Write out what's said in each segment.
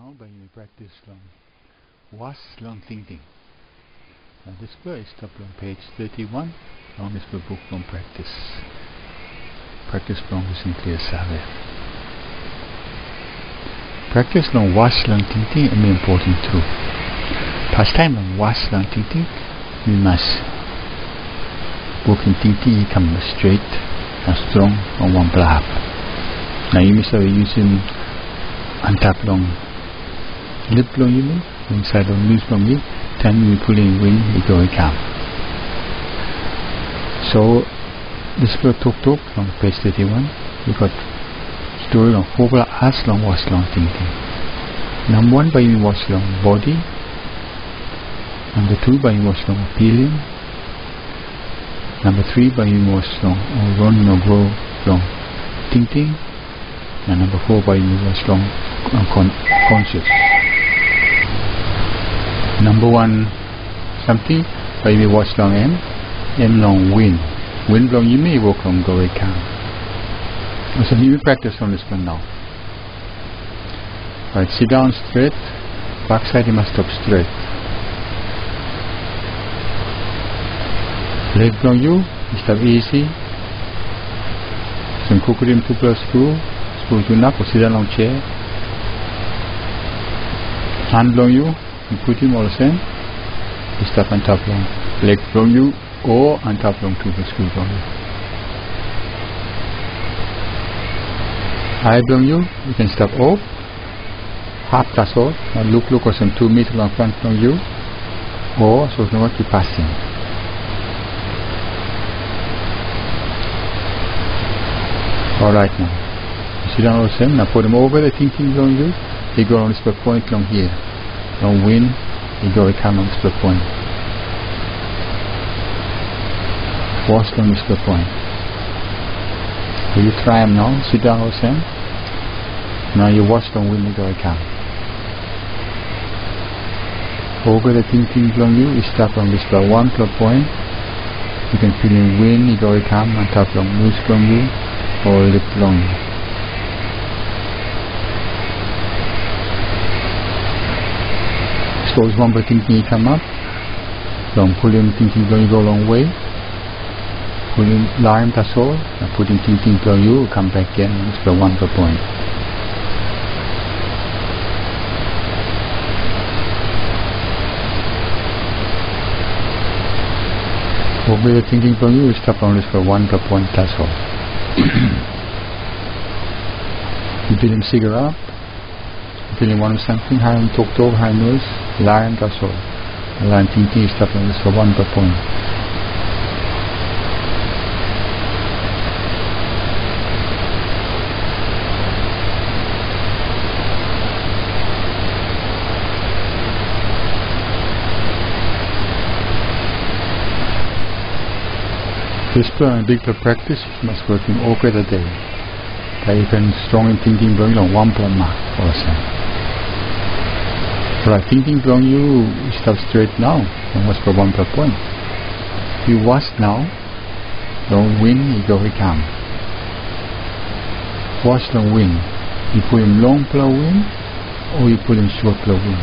Now by you practice long was long tingting. Now this book is up on page 31. Long is the book long practice. Practice long is simply a sabe. Practice long was long tingting is important too. Pastime long was long tingting, we must work in tingting come straight and strong on one blab. Now you must be using untap long lip long you mean inside of nose long you then you pull in wind you go come. So this book talk on page 31 we got story on Fopela as long was long tingting. Number 1 by you was long body. Number 2 by you was long appealing. Number 3 by you was long or run or grow long tingting. And number 4 by you was long conscious. Number 1 something by you was long M long win long you may walk long go come. So you practice on this one now. Right, sit down straight, back side you must stop straight. Leg long you stop easy. Some kukurim 2 plus screw to knock or sit down on chair. Hand long you put him all the same. Stop and tap long. Leg long you or and tap long 2 plus screw long you. Eye long you can stop off. Half that's all. And look or some 2 meters long front long you. Or so no what keep passing. Alright now. Sit down all the same. Now put them over the thinking long you. They go on this point long here. Long win. They go come on this point. Wash long this point. Will you try them now? Sit down all the same. Now you wash long win. They go come. Over the thinking long you. You start on this one point. You can feel in win. You go come and tap long nose long you. Or lip long. Suppose one by thinking come up. Long pulling thinking long you go a long way. Pulling line that's all. And putting thinking long you come back again. It's the one per point. Over the thinking long you stop on this for one per point that's all. You feel him cigarette, you feel him one of something, high on talk, high nose, line, that's all. Line thinking is stuff on this for one per point. This plan big for practice must work in all the day. That you can strong in thinking blowing on 1 point mark for a second. Right, thinking blowing you stop straight now and was for 1 per point. You was now, don't win, you go come. Was don't win. You put him long blow win or you put him short blow win.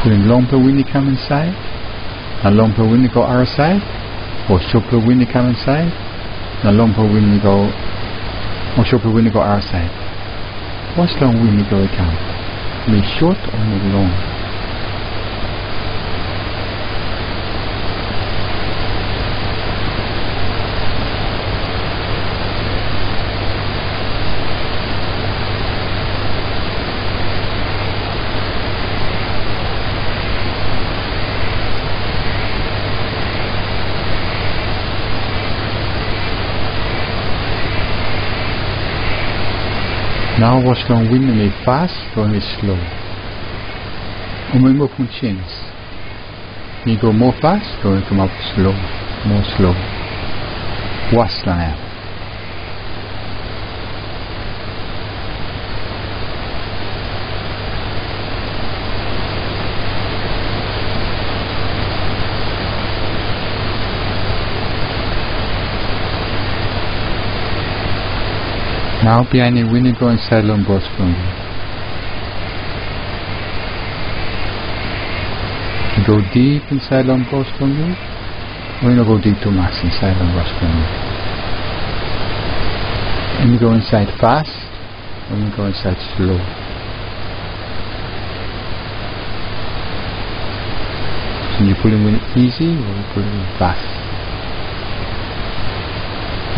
Put him long blow win, you come inside, and long blow win, you go our side. Or short blow wind come inside, and long blow wind go, or short blow wind go our side. What's long wind go come? Make short or make long? Now watch long wind and make fast or make slow. Or make more chance. You go more fast or you come up slow, more slow. Watch long. Now behind the window go inside long box from you. Go deep inside long pause from you. Or you go deep too much inside long pause from you. And you go inside fast, or you go inside slow. So you pull in easy, or you pull in fast.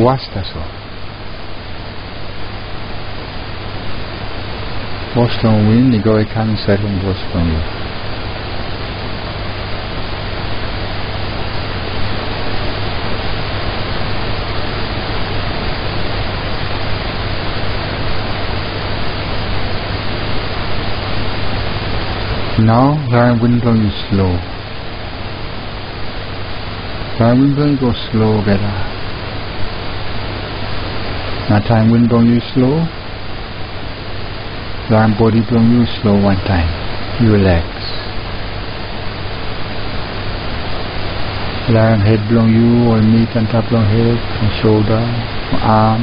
Wash, that's all. Wash long wind, you go come inside long pause from you. Now, learn wind blowing you slow. Learn wind blowing you go slow better. Now time wind blowing you slow. Learn body blowing you slow one time. You relax. Learn head blowing you or meet on top of head, from shoulder, from arm.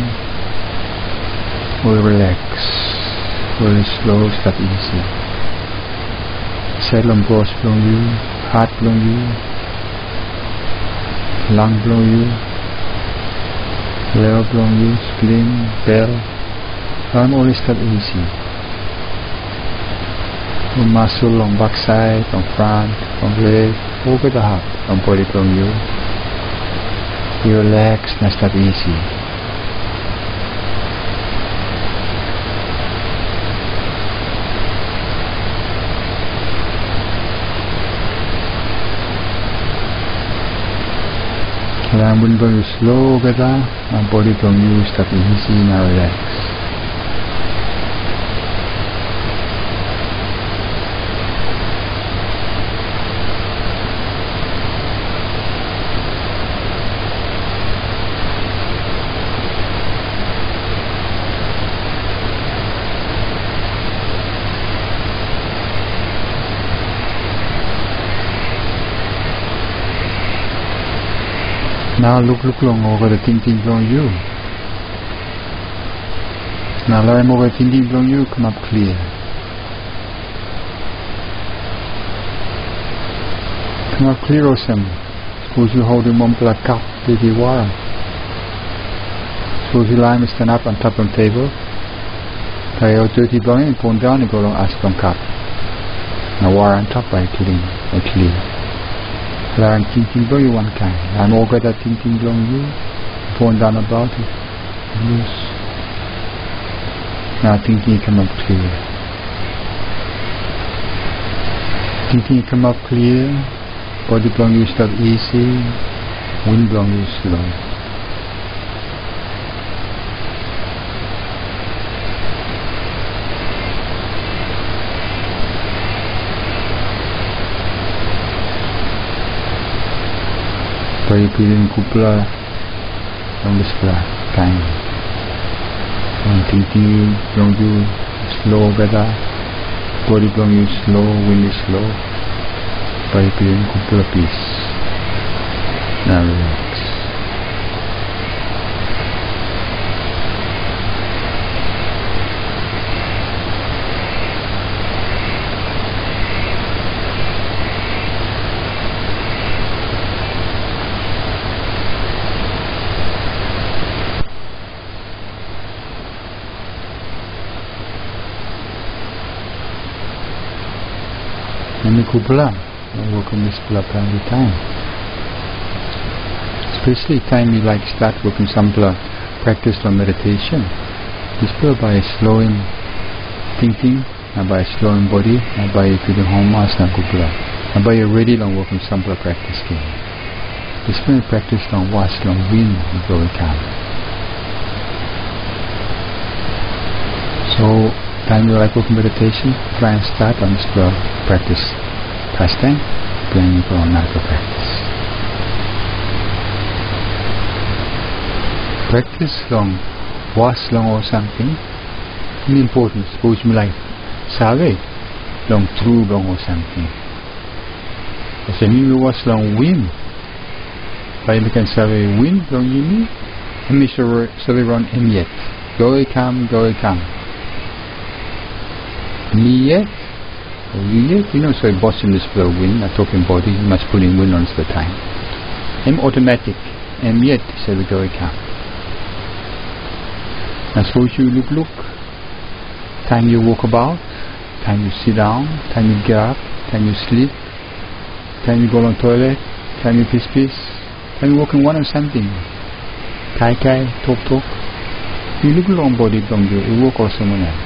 Will relax. Really slow, start easy. Cerebellum pause blow you, heart blow you, lung blow you, liver blow you, spleen, bell. Learn always start easy. The muscle on back side, on front, on leg, over the heart, on body blow you. You relax and start easy. Learn wind blow you slow better, and body blow you start easy and relax. Now look long over the tingting blowing you. Now learn over the tingting blowing you, come up clear. Come up clear awesome. Suppose you hold him on the cup, baby warm. Suppose you lie and stand up on top of the table. Try out dirty blowing and pull down and go along as from cup. Now war on top by clean or clear. Learn tingting blow you one kind. I'm over that tingting blow you. Phone down about it. Loose. Now tingting come up clear. Tingting come up clear. Body blow you start easy. Wind blow you slow. Try pilih kupla yang di sebelah kanan. Tingting blow you slow better. Body blow you slow, wind is slow. Try pilih kupla peace. Now relax. Ini kupla, work on this kupla every time. Especially time you like start working some practice on meditation. This by slowing thinking, and by slowing body, and by feeling home asana kupla, and by already long working some practice game. This practice long watch long win and go calm. So time you like working meditation, try and start on this practice pastime, then you go on another practice. Practice long, watch long or something, it's important. Suppose you like sabe, long true long or something. Kasi you watch long win, kaya you can sabe win long yini, and you sabe run in yet. Go come, go come. Ni yet, So you know, so boss in this flow wind, a talking body, you must pull in wind on the time. Automatic, yet say we go come. Now suppose you look, time you walk about, time you sit down, time you get up, time you sleep, time you go on toilet, time you piss, time you walk in one or something. Kai, talk. You look long body from you walk or someone else.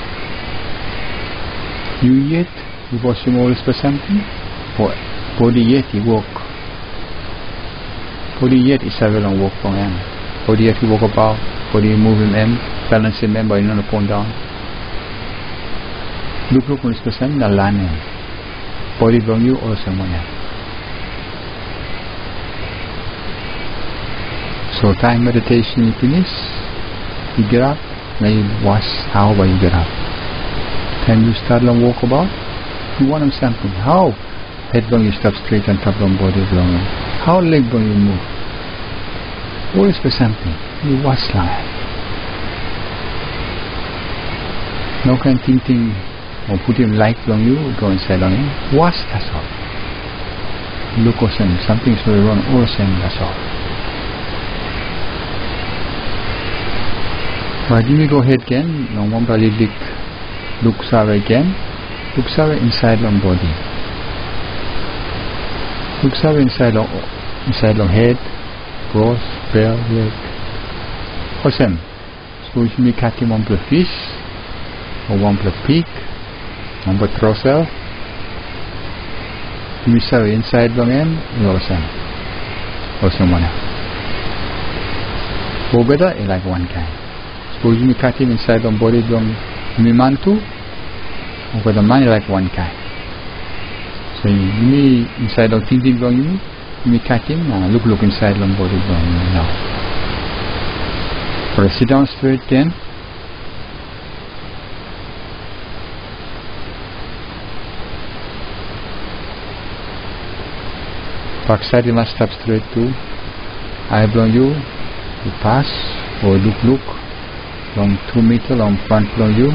You yet, you wash him always for something, or body yet you walk. Body yet is a long walk from him. Body yet you walk about, body you move him, balance him by not upon down. Look always for something, a land him. Body from you or someone else. So time meditation you finish, you get up, now you wash how you get up. Time you start long walk about, you want something. How head long you stop straight and top long body long. How leg long you move. Always for something. You wash long. No kind tingting or put him light long you, go inside on him. Wash, that's all. Look or something's very wrong, all same, that's all. Right, you go ahead again, long one body look sorry again, look sorry inside long body. Look sorry inside long head, cross, bell, leg. Awesome. Suppose you may cut him one per fish, or one per pig, one per trossel. You may sorry inside long end, awesome. Awesome one. Or better, like one kind. Suppose you may cut him inside the body long mantu, or the man like one kind. So you may inside the tingting long you may cut him, look inside the body long now. For sit down straight again. Back side you must stop straight too. Eyebrow you pass or look. Long 2 meter long front from you.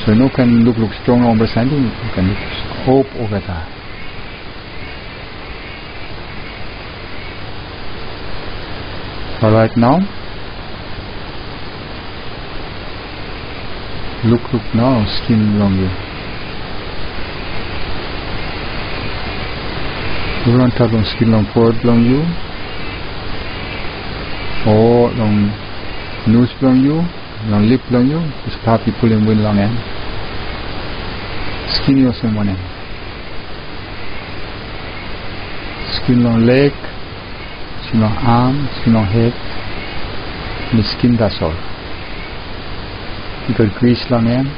So you can look strong on the side, you can look up over there. Alright now. Look now, skin long you. You want to have skin long forward long you. Or long nose long you. Long lip long you, just happy pulling wind long end. Skin or someone end. Skin long leg, skin long arm, skin long head. And the skin, that's all. You got grease long end.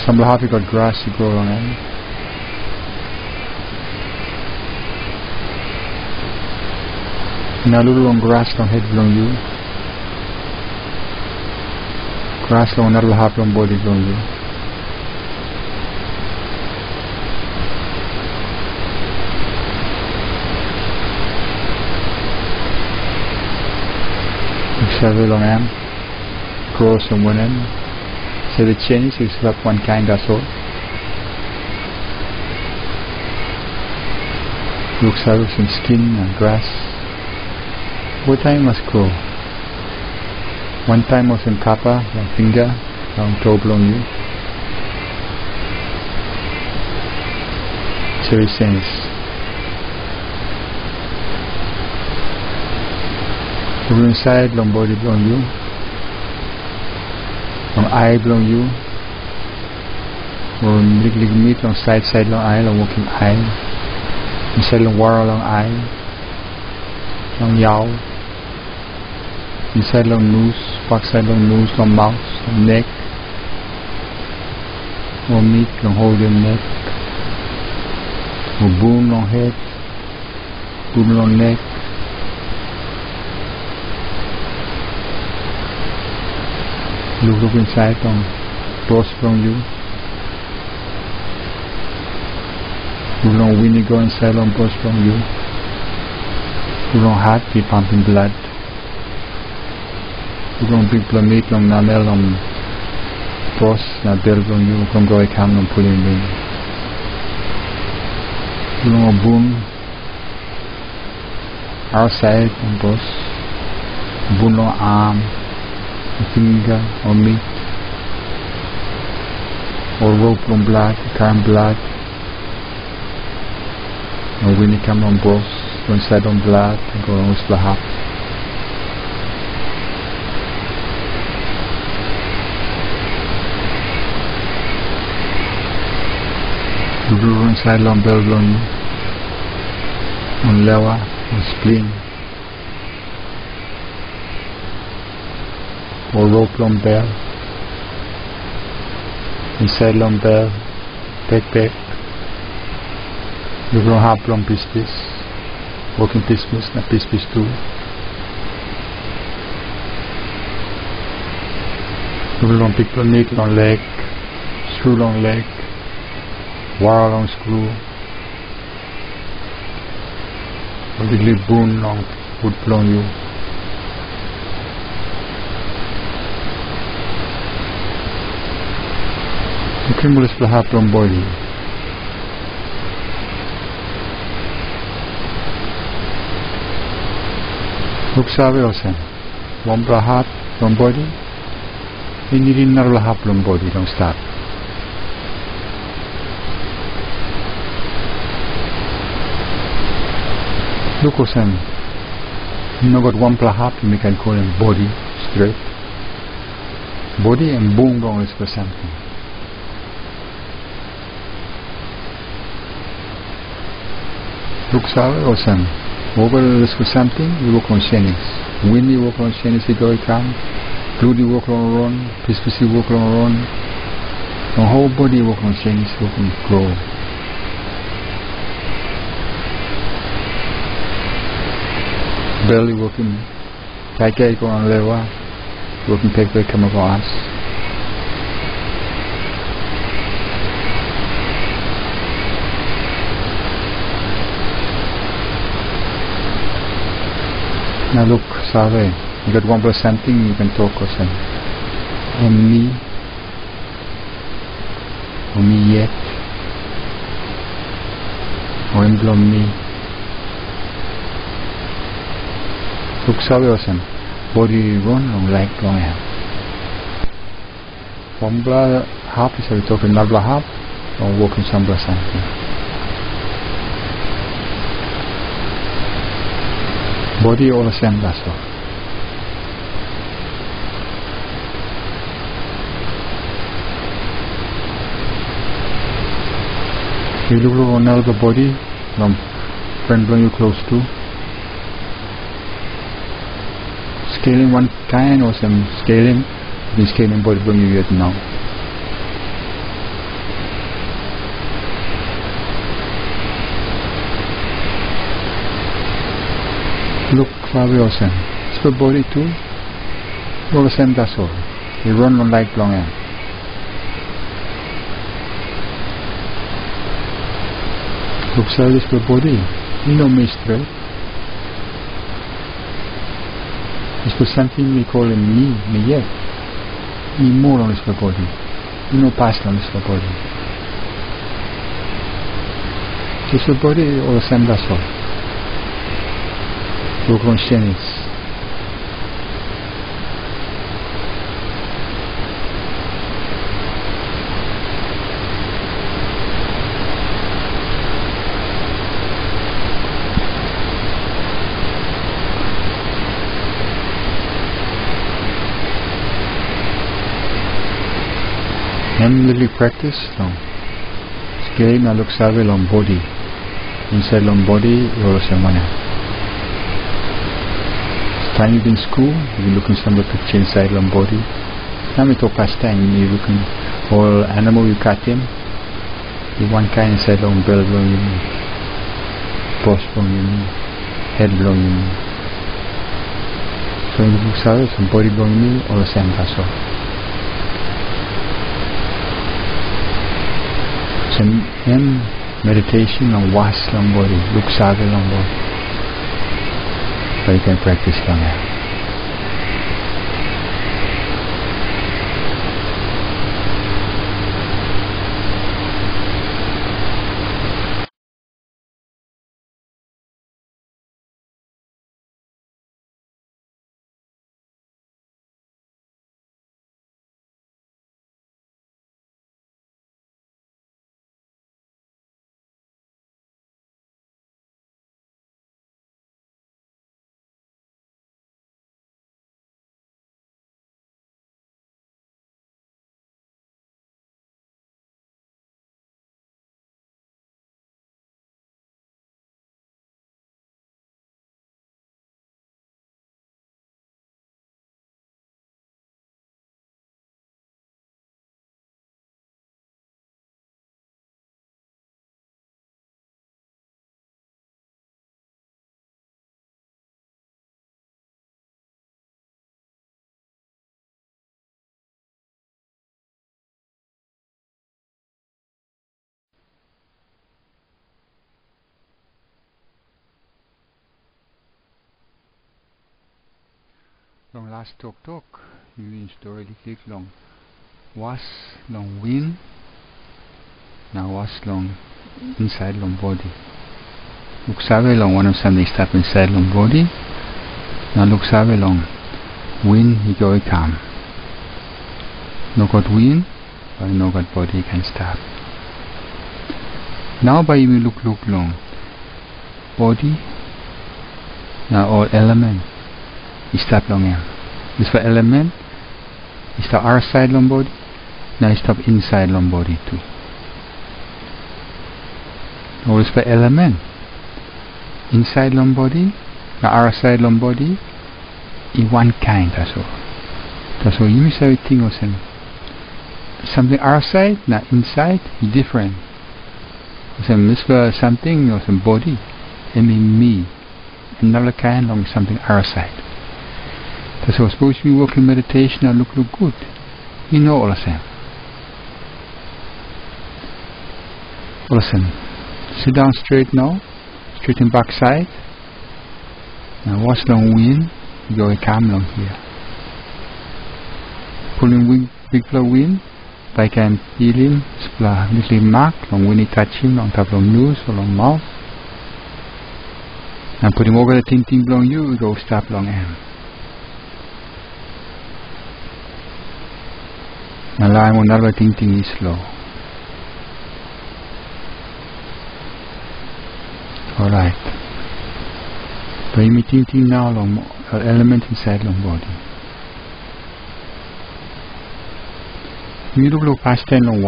Some half you got grass you grow long end. Now little long grass long head long you. Grass long another half long body long you. Several long arm, cross on one end. So the change is up one kind, that's all. Looks out some skin and grass. What time must grow? One time was in kappa, one finger, long toe below you. Cherry sense. Over inside, long body below you. Long eye below you. Or lig meat, long side long eye, long walking eye. Inside long wara long eye. Long yaw. Inside long nose, backside long nose, long mouth, long neck, or meat, long hold your neck, or boom long head, boom long neck, look inside long cross from you, boom long winnie go inside long cross from you, boom long heart be pumping blood. Long big plummet, long namel, long boss na build on you kung gawin ka ng pulling din yung boom outside ng boss boom ng arm finger or meat or rope ng blood current blood or when you come on boss one side on blood go on lahap dulu inside long bell long on lewa on spleen or rope long bell inside long bell back you don't have long piece working piece na piece too you don't pick long neck long leg screw long leg wire long screw bigly bone long wood long you can mulai sebelah long body look sabe osen one belah long body ini dinar belah long body long start look osen no got one belah you can call him body straight body and bone long is for something look sabe osen over is for something you work on shenings when you work on shenings you go come blood you work on run piece you work on run the whole body work on shenings work on grow belly working kai ko on lewa working take come across now look sabe you got 1% thing you can talk or something on me yet or emblem me look sabe or something body run long like long hand one blood half is we talk another half or walking some blood something body all the same that's all you look on the body from friend when you close to scaling one kind or some scaling the scaling body when you get now look Fabio Osen it's the body too all the same that's all you run on like long end look Fabio is the body you know me straight it's for something we call him me yet me more on the body you know past on the body it's the body all the same that's all look on shenings and little practice no scaling na look sabe long body inside long body or semana time you've been school you're looking some of the picture inside long body now we talk past time you're looking all animal you cut him you one kind inside long bell long you post long you head long you so you look sabe some body long you or the same that's all in meditation on wash long body look sabe long body but you can practice long hair long last talk you story click long was long win now was long inside long body look sabe long one of something step inside long body now look sabe long win he go come no got win but no got body can stop now by you look long body now all element is stop long here this for element is the R side long body now is stop inside long body too all this for element inside long body the R side long body in one kind that's all you miss everything or something R side not inside is different this for something or some body I mean me another kind of something R side that's all suppose we work in meditation and look good you know all the same listen sit down straight now straight in back side now watch long wind you go calm long here pulling wing big flow wind by can feel him spla little mark long when he touch him on top of nose or long mouth and put him over the tingting long you go stop long end now line on another tingting is slow alright so you tingting now long element inside long body you look past 10 long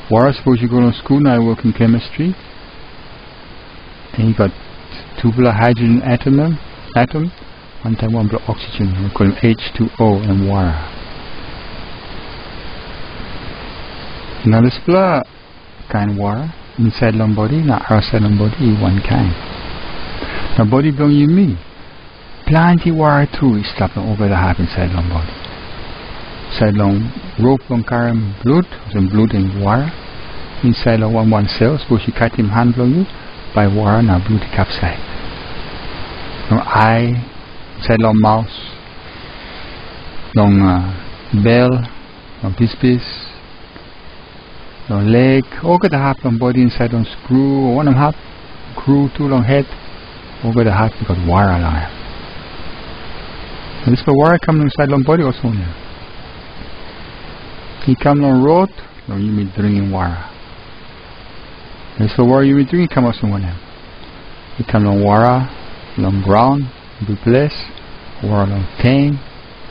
wara suppose you go to school now work in chemistry and you got two block hydrogen atom one time one block oxygen we call them H2O and water now this block kind water inside long body now outside long body one kind now body belong you me plenty water too is stopping over the half inside long body inside long rope long carrying blood some blood and water inside long one cell suppose you cut him hand long you by water now blood capside long eye inside long mouth long bell long piece long leg all got the half long body inside long screw or one and half screw two long head all got the half you got water long and this for water come inside long body also now he come long road long you be drinking water and this for water you be drinking come also one now he come long water long ground be blessed water long tang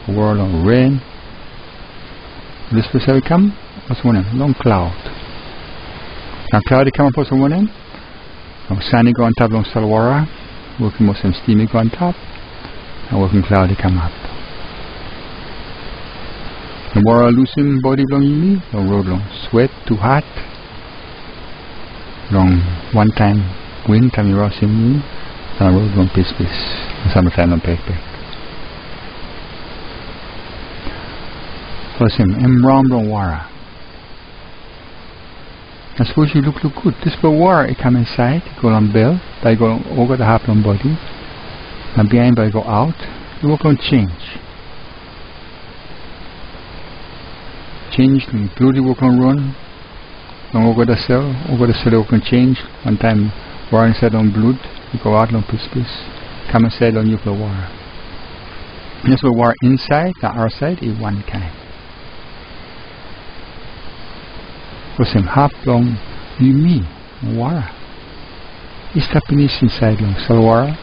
water long rain this for how come also one long cloud now cloudy come up also one end long sunny go on top long salt water working more some steamy go on top and working cloudy come up the water loosen body long you need long road long sweat too hot long one time wind time you rush in long road long piece summertime long back plus him round long water I suppose you look good this for water it come inside go on bell by go over the half long body and behind by go out you work on change and bloody work on run long over the cell you can change one time water inside on blood you go out long piece come inside on you for water this for water inside the outside is one kind for some half long you me water is the finish inside long salt water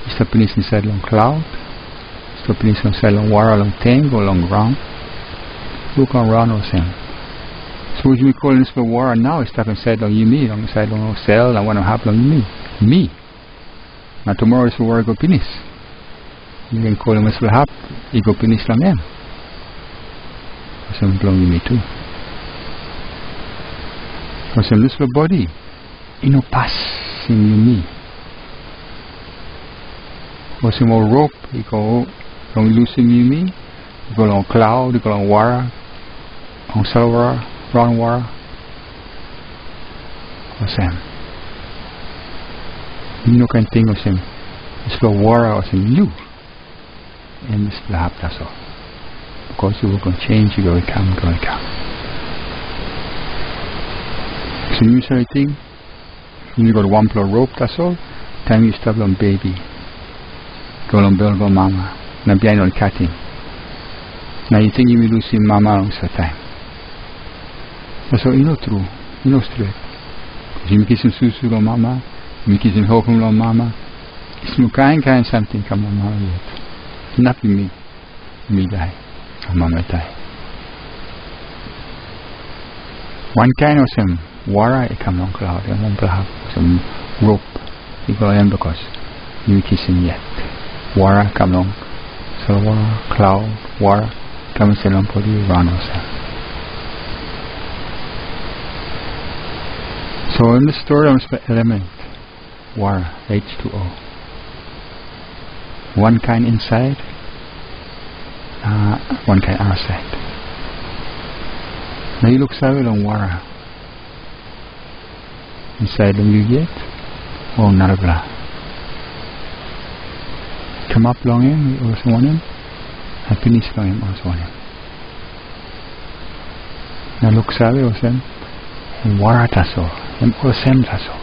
is the finish inside long cloud is the finish inside long water long tang or long ground look around or same so what you call this for water now is stuff inside long you me long inside long cell and one and a half long you me now tomorrow is for water go finish you can call him as for half you go finish long them some long you me too for some this for body you know pass in you me for some more rope you go long loosen you me you go long cloud you go long water long silver brown water or same you know kind thing or same This for wara was in you. And this for hap, that's all. Because you were going to change, you go and come. So you say thing, you got one plus rope, that's all. Time you stop on baby. Go on bill, go mama. Now behind on cutting. Now you think you will lose mama on some time. That's all you know true. You know straight. You make some susu on mama, you make some hokum on mama. It's no kind something come on mama yet. Nothing me die. Or mama die. One kind of some wara it come on cloud and one perhaps some rope. You go in because you kissing yet. Wara come along. So wara, cloud, wara come and along for the run or so in the story I'm the element wara, H2O. One kind inside, one kind outside. Now you look savage on wara. Inside them you get or narabla. Come up long him, we also want him. Happiness long him, also want him. Now look savage or sem. Wara taso, him or sem taso.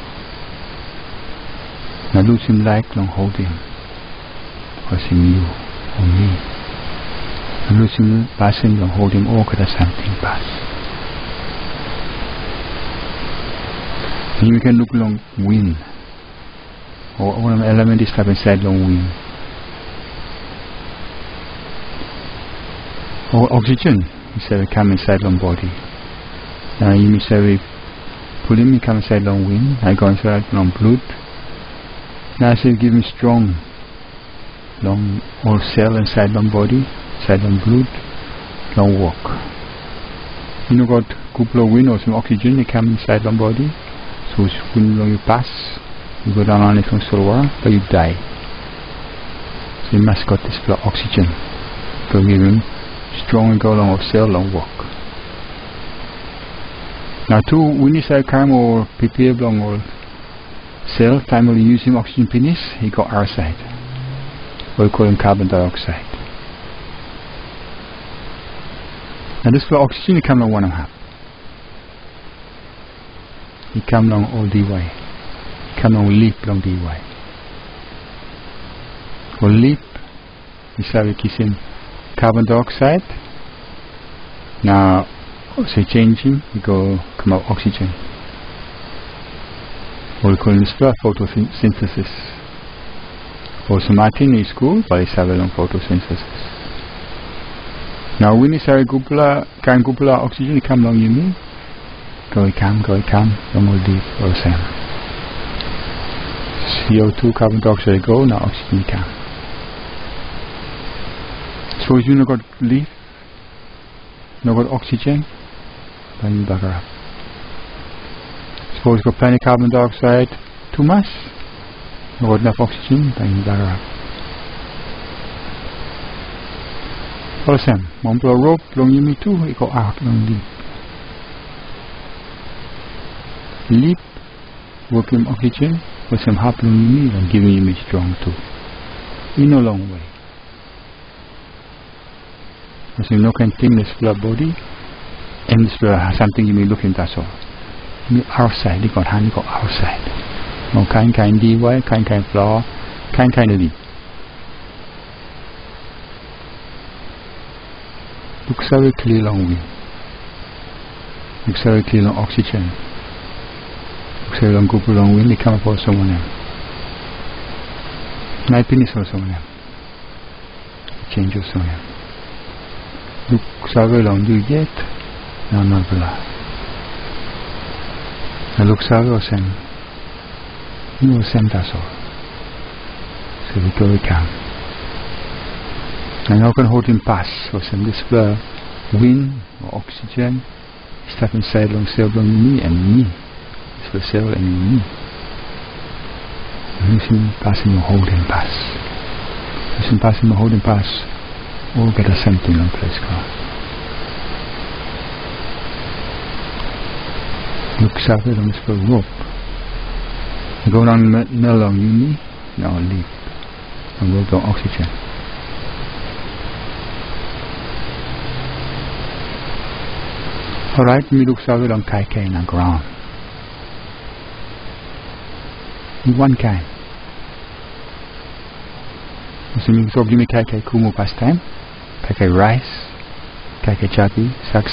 Now lose him like long hold him. Or him you or me. Now lose him passing long hold him or kada something pass. You can look long wind. Or one element is coming inside long wind. Or oxygen instead of come inside long body. Now you say we pull him, he come inside long wind. I go inside long blood. Now I say give him strong long all cell inside long body, inside long blood, long walk. You know got couple of wind or some oxygen, they come inside long body. So when you pass, you go down on it from silver, but you die. So you must got this for oxygen. So give him strong and go along or cell long walk. Now when you say come or prepare long or cell, time will use him oxygen penis, he got our side. Or we call him carbon dioxide. Now this for oxygen, he come along 1.5. He come along all dy. He come along leap long dy. Or leap, we say we kiss him carbon dioxide. Now, say change him, we go come out oxygen. Or we call this photosynthesis. Or so Martin is Skul, but it's a long photosynthesis. Now when it's a gupula oxygen, it come along you mean? Go come, long will deep or same. CO2 carbon dioxide go, now oxygen come. Suppose you no got leaf, no got oxygen, then you bugger up. Suppose you got plenty carbon dioxide, too much, no got enough oxygen, then you bugger up. All the same, one blow rope, long you me too, you go out, long leap. Leap, working oxygen, with some half long you me, and giving you me strong too. In a long way. So you can think this blood body, and this blood something you may look into so. You outside, you got hand, you got outside. No kind dy, kind floor, kind of deep. Looks very clear long wind. Looks very clear long oxygen. Looks very long couple long wind, they come up for someone else. My penis for someone else. Change of someone else. Look very long do yet. No, not blah. I look very same. You know, same that's all. So we go, we come. And now can hold him pass or some this wind or oxygen. Step inside long cell long me and me. It's for cell and me. And listen passing or hold him pass. Listen passing or hold him pass. All get a something on place car. Look savage on this for rope. Go down middle long you me. Now leap. and work on oxygen. Alright, we look solid on kai on the ground. One kind. So we talk give me kai kumu past time, kai rice, kai chapi, sak.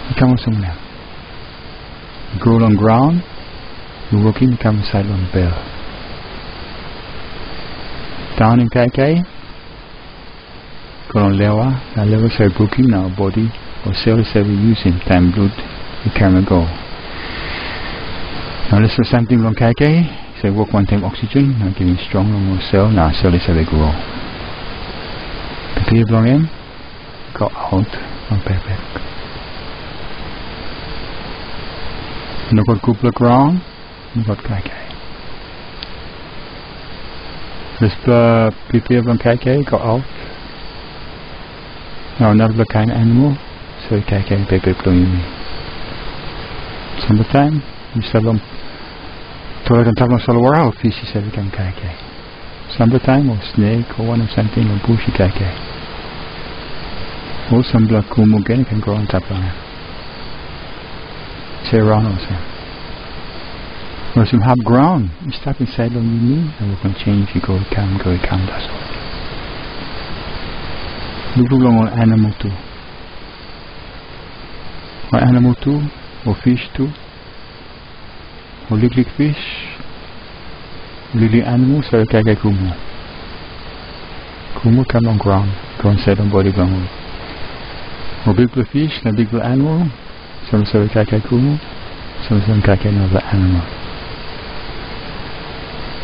You come on now. You go on ground, you work in, you come inside on bell. Down in kai, go on lewa, the lewa say booking now body or cell is every using time blood, you can go. Now let's do something long kai, say work one time oxygen, now giving strong long more cell, now cell is every grow. Prepare long in, go out on perfect. You got couple ground, you got kai. Let's prepare long kai, go out. Now another kind of animal, so kai paper blowing. Sometimes you sell them. So I can talk about wild fish, every time kai. Sometimes or snake or one of something or bushy kai. Or some blood kumu again can grow on top of it. Say around also. Or some hard ground, you stop inside on your knee and we can change, you go calm, that's all. Look along on animal too. Or animal too, or fish too. Or little fish, little animals, so kai kumu. Kumu come on ground, go inside on body ground. Or big fish, and big animal, so kai kumu, so kai another animal.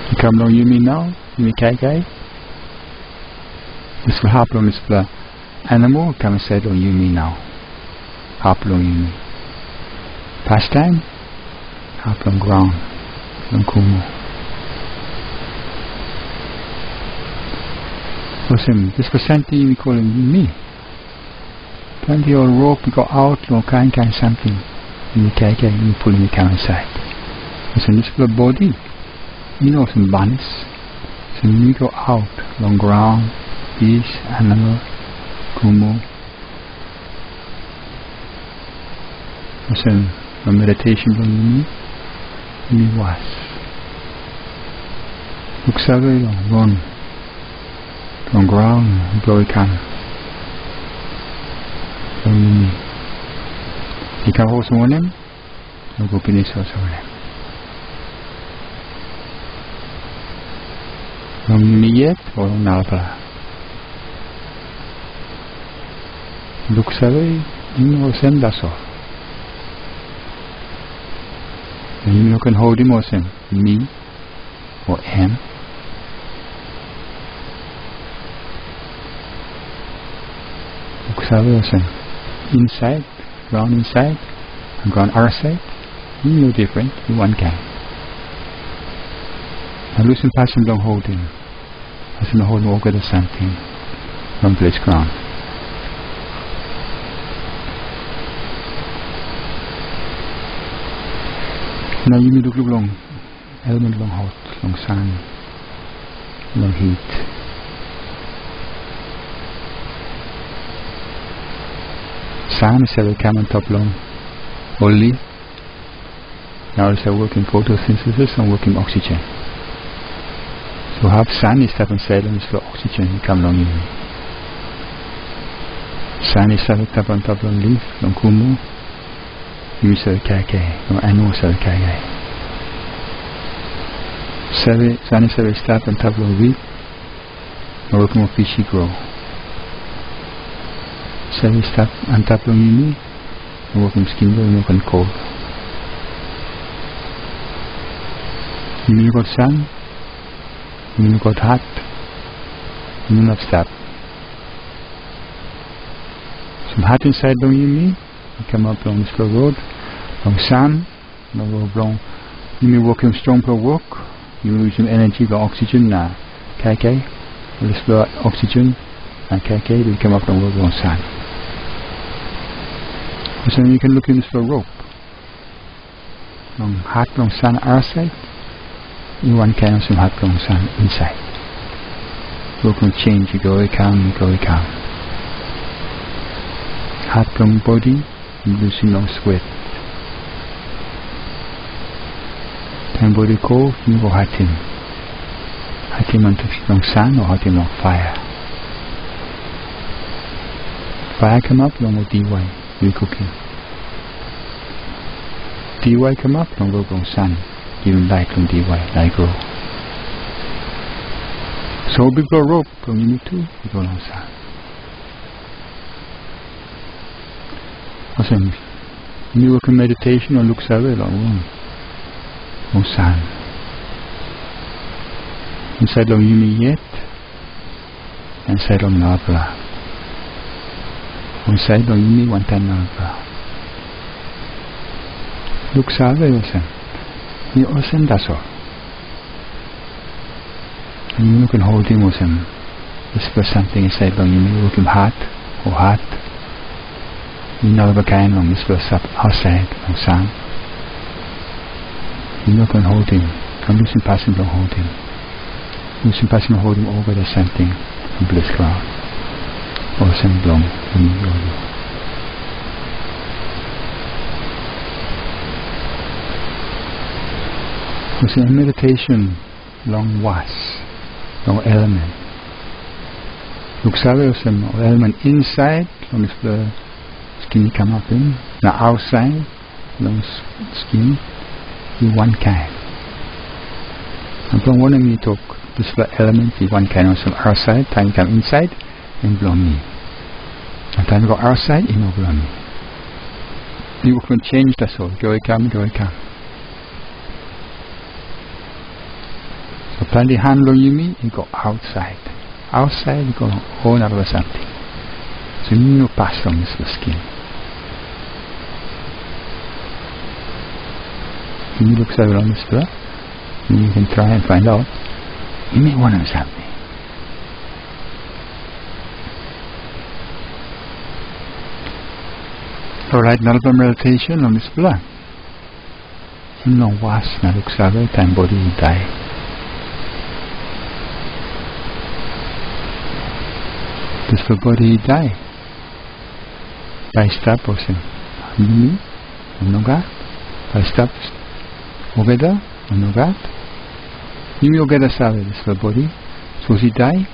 You come along, you mean now, you mean kai. This will happen on this animal, come inside on you mean now. Happen on you mean. Pastime. Up on ground, on kumu. Listen, this percentage we call him me. Plenty of rope, we go out, no kind something. You take it, you pull me down inside. Listen, this body, you know some bunnies. So we go out, on ground, fish, animal, kumu. Listen, a meditation on me. Me was. Look away long, run. On ground, blow can. So you can hold someone in, you go finish also them. Long you yet or long nalpa. Look away, you know send that's all. And you can hold him or him, me or him. Inside, ground inside, and ground outside, you know different, you one kind. Now loosen pass him, don't hold him. Pass him, hold him, walk at the something. One place ground. Now you look long, element long hot, long sun, long heat. Sun is a come on top long, only. Now it's working photosynthesis and working oxygen. So have sun is up inside and it's for oxygen come long in. Sun is up on top long leaf, long kumu. You say kai, no animal say kai. Sun is a start on top of wheat, or working on fishy grow. Sun is start on top of you, or working skin grow, and working cold. You got sun, you got hot, you not stop. Some hot inside don't you mean? You come up on this road, from sun, no road long. You may work in strong per work, you lose some energy by oxygen, kai, let's blow oxygen, and kai, we come up on road on sun. So you can look in this rope. Long hot, long sun outside, You one kind of some hot long sun inside. You can change, you go calm, hot long body, you losing long sweat. Time body cold, you go hot him. Hot him on long sun or hot him on fire. Fire come up, long go DY, you cooking. DY come up, long go sun. Even light from DY, light grow. So big go rope, from you need to, you go long sun. Awesome. You work in meditation or look away long sun. Inside long yumi yet, inside long nabla. Inside long yumi one time nabla. Look away awesome. You awesome, that's all. And you can hold him awesome. Just for something inside long you may look him hot or hot. You know the kind long this was up outside long sun. You can hold him. Come losing passing long hold him. Losing passing hold him over the something in bliss ground. Awesome long you. It's a meditation, long was, long element. Look sabe some element inside, long is the skin come up in. Now outside, long skin, in one kind. And from one of me talk, this element is one kind of some outside, time come inside, and blow me. And time go outside, in blow me. You can change the soul, go come. So plan the hand long you mean, you go outside. Outside, you go on over something. So you know pass on this skin. You look around this stuff, and you can try and find out. You may want to something. Alright, now the meditation on this blood. You know was na look time body die. Does the body die? By stop or some mini or no gat? By stop ogeda or no gat? You ogeda sabe this the body. So he die?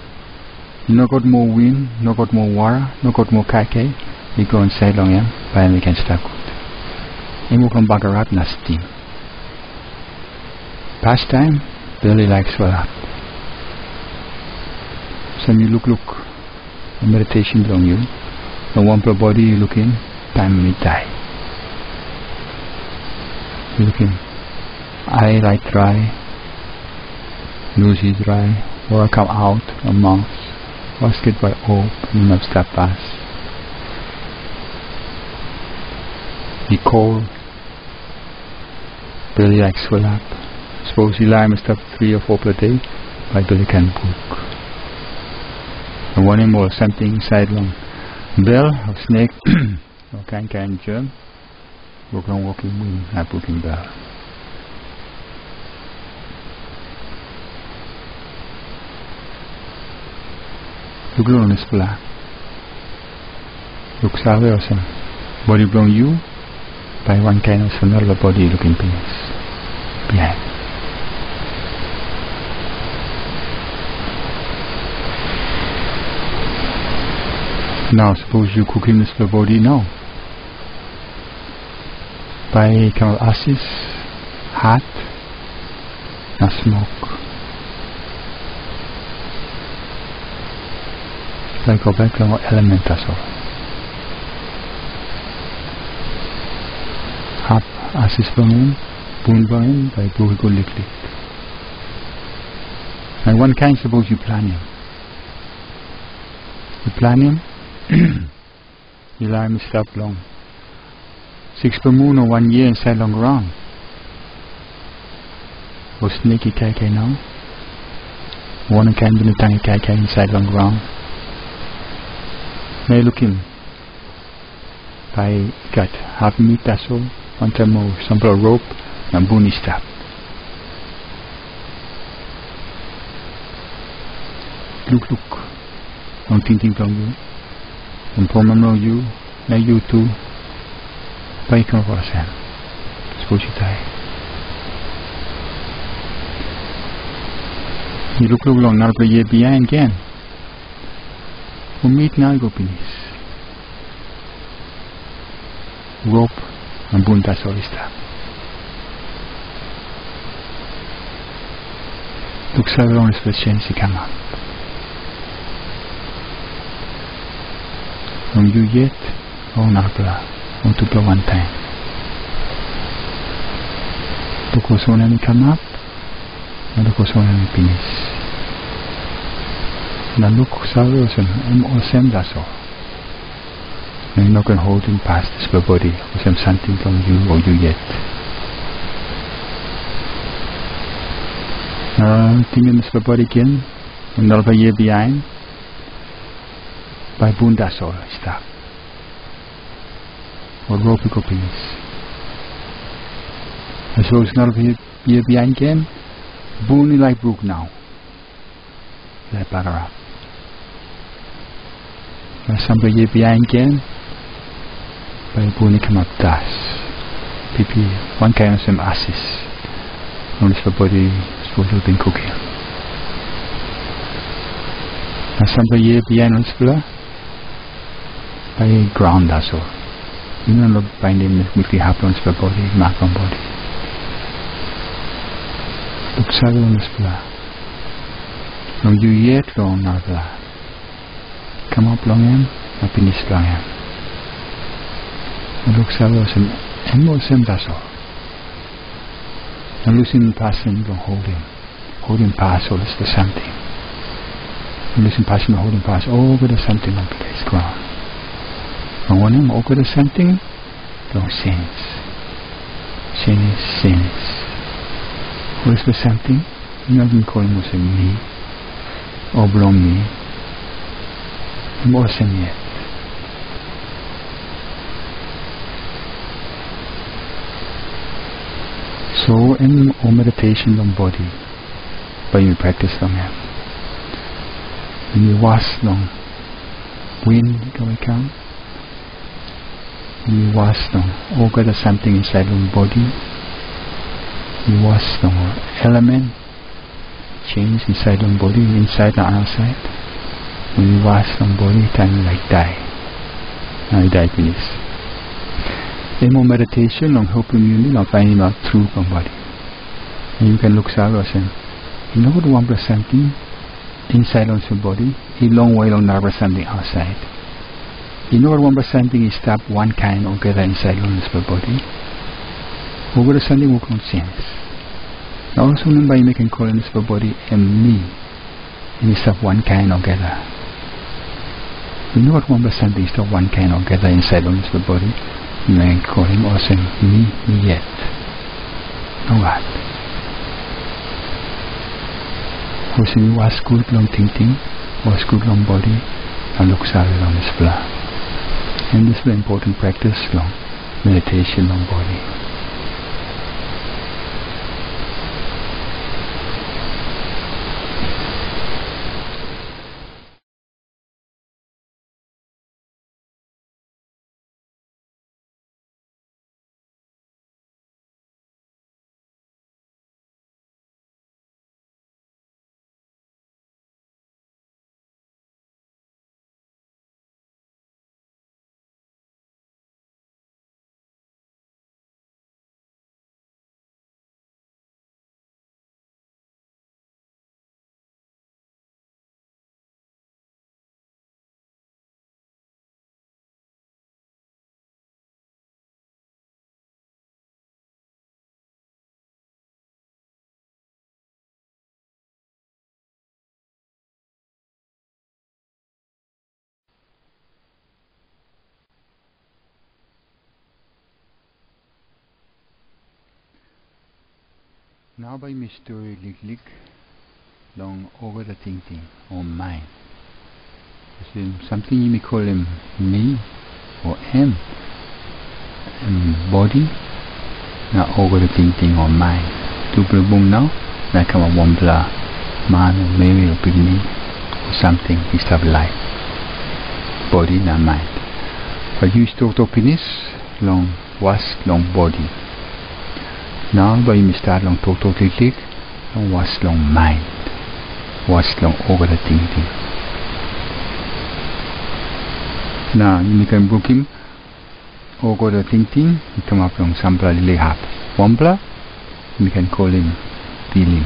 No got more wind, no got more water, no got more kake. You go inside long yam, by we can stop good. You come back around na steam. Pastime, really likes swell up. Some you look. Meditation on you. The one per body you look in, time may die. You look in. Eye like dry, nose is dry, or come out, a mouth, basket by open, you must step pass. Be cold, belly like swell up. Suppose you lie must up 3 or 4 per day, by belly can book. And one more something inside long bell or snake or kind germ work on walking wing not booking bell. Look on this black. Look sabe or some body blown you by one kind of another body looking penis behind. Now suppose you cooking this the body now. By kind of ashes, hot, now smoke. So I go back to our element as well. Half ashes burning, boon burning by blue go liquid. And one kind suppose you plan him. You plan him. You lie me stop long. 6 per moon or 1 year inside long ground. Or sneaky kai now. One kind of tiny kai inside long ground. May look in. By got half meat tassel, one time more, some rope, and boony stop. look long tingting long you and problem long you na you too pai come for sen suppose you die you look long now play ye behind again meet now go finish rope and bunta solista look several on the chance to come up from you yet on Apla on to go one time look what's on and come up and look what's on and finish now look several and all same that's all and you're not going to hold him past this body or something from you or you yet thinking this body again another year behind by bunda soul stop or rope go penis I suppose another year behind again boony like brook now like para somebody year behind again by boony come up das pipi one kind of some asses on this body supposed to have been cooking and somebody year behind on this by ground that's all you know look by name weekly happens per body mark on body look seven on this long you yet long now come up long him up in this long him and look seven and more same that's all and losing passing don't holding pass all is the something and losing passing holding pass over the something on place ground and when I'm over the something don't sense what is the something you know you call him me or belong me more than yet so in all meditation on body but you practice long him when you wash long wind going come when you wash long all got something inside your body you wash long element change inside your body inside and outside when you wash long body time like die now you die finish in more meditation on helping you on finding out truth on body and you can look sour and you know what 1% inside on your body a long way on another something outside you know what 1% is stop one kind of gather inside on this body over the something will conscience now also remember you can call in this body and me and it's stop one kind of gather you know what 1% is stop one kind of gather inside on this body you may call him also me yet no what also you was good long tingting was good long body and look sorry long this blood and this is very important practice long meditation long body now by mystery lick long over the thinking or mind something you may call him me or M body now over the thinking or mind to bring now now come on one blah man or maybe or big me something instead of life. Body and mind. But use total penis long was long body. Now but you start long total click long was long mind. Was long over the tingting. Now you can book him over the tingting, you come up long sampla lihap. Wampla you can call him bilong.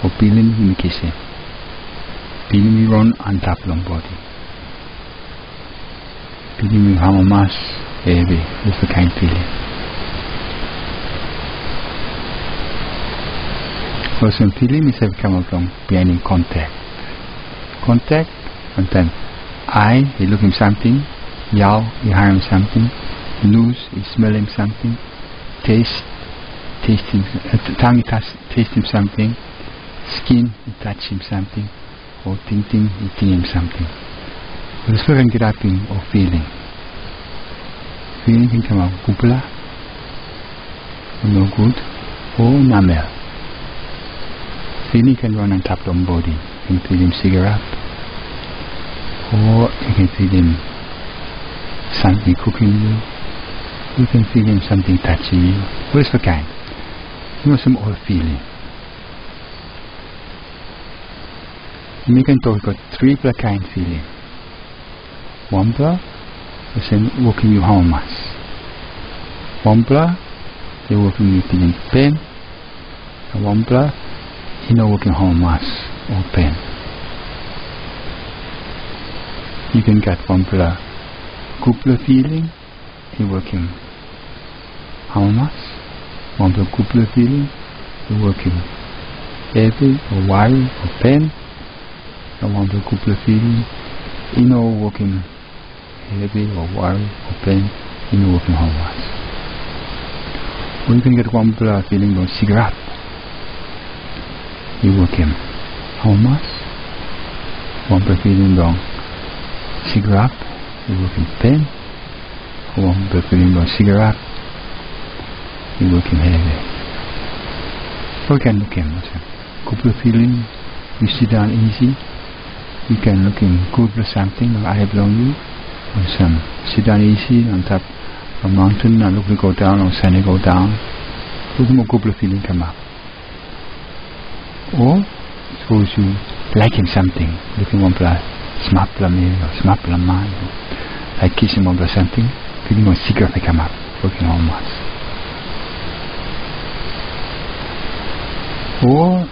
Or bilong you kiss him. Bilong you run on top long body. Bilong you have a mass baby with the kind feeling. Also feeling is have come up long behind in contact. Contact and then eye you look him something, yow you hear him something, nose you smell him something, taste him, tongue you taste him something, skin you touch him something, or tingting you ting him something. But it's very grabbing or feeling. Feeling can come out Fopela, no good, or namel. Feeling can run on top of the body. You can feel him cigarette, or you can feel him something cooking you. You can feel him something touching you. What is the kind? You know some old feeling. You can talk about three kind feeling. One blah is walking you home mass. One blah you're walking you feeling pain. And one blah you know walking home mass or pain. You can get one blah couple feeling you're working home mass. One blah couple feeling you're working heavy or worry or pain. And one blah couple feeling you know walking heavy or worry or pain you know walking home mass. Or you can get one blah feeling on cigarette. You working home mass. One blah feeling on cigarette you working pain. One blah feeling on cigarette you working heavy. So you can look in couple of feeling you sit down easy. You can look in good or something or eye belong you. Or some sit down easy on top of a mountain and look go down or sun go down. Look more couple of feeling come up. Or suppose you like him something, looking one plus smart me or smart man, like kissing one or something, feeling one secret they come up, working on once. Or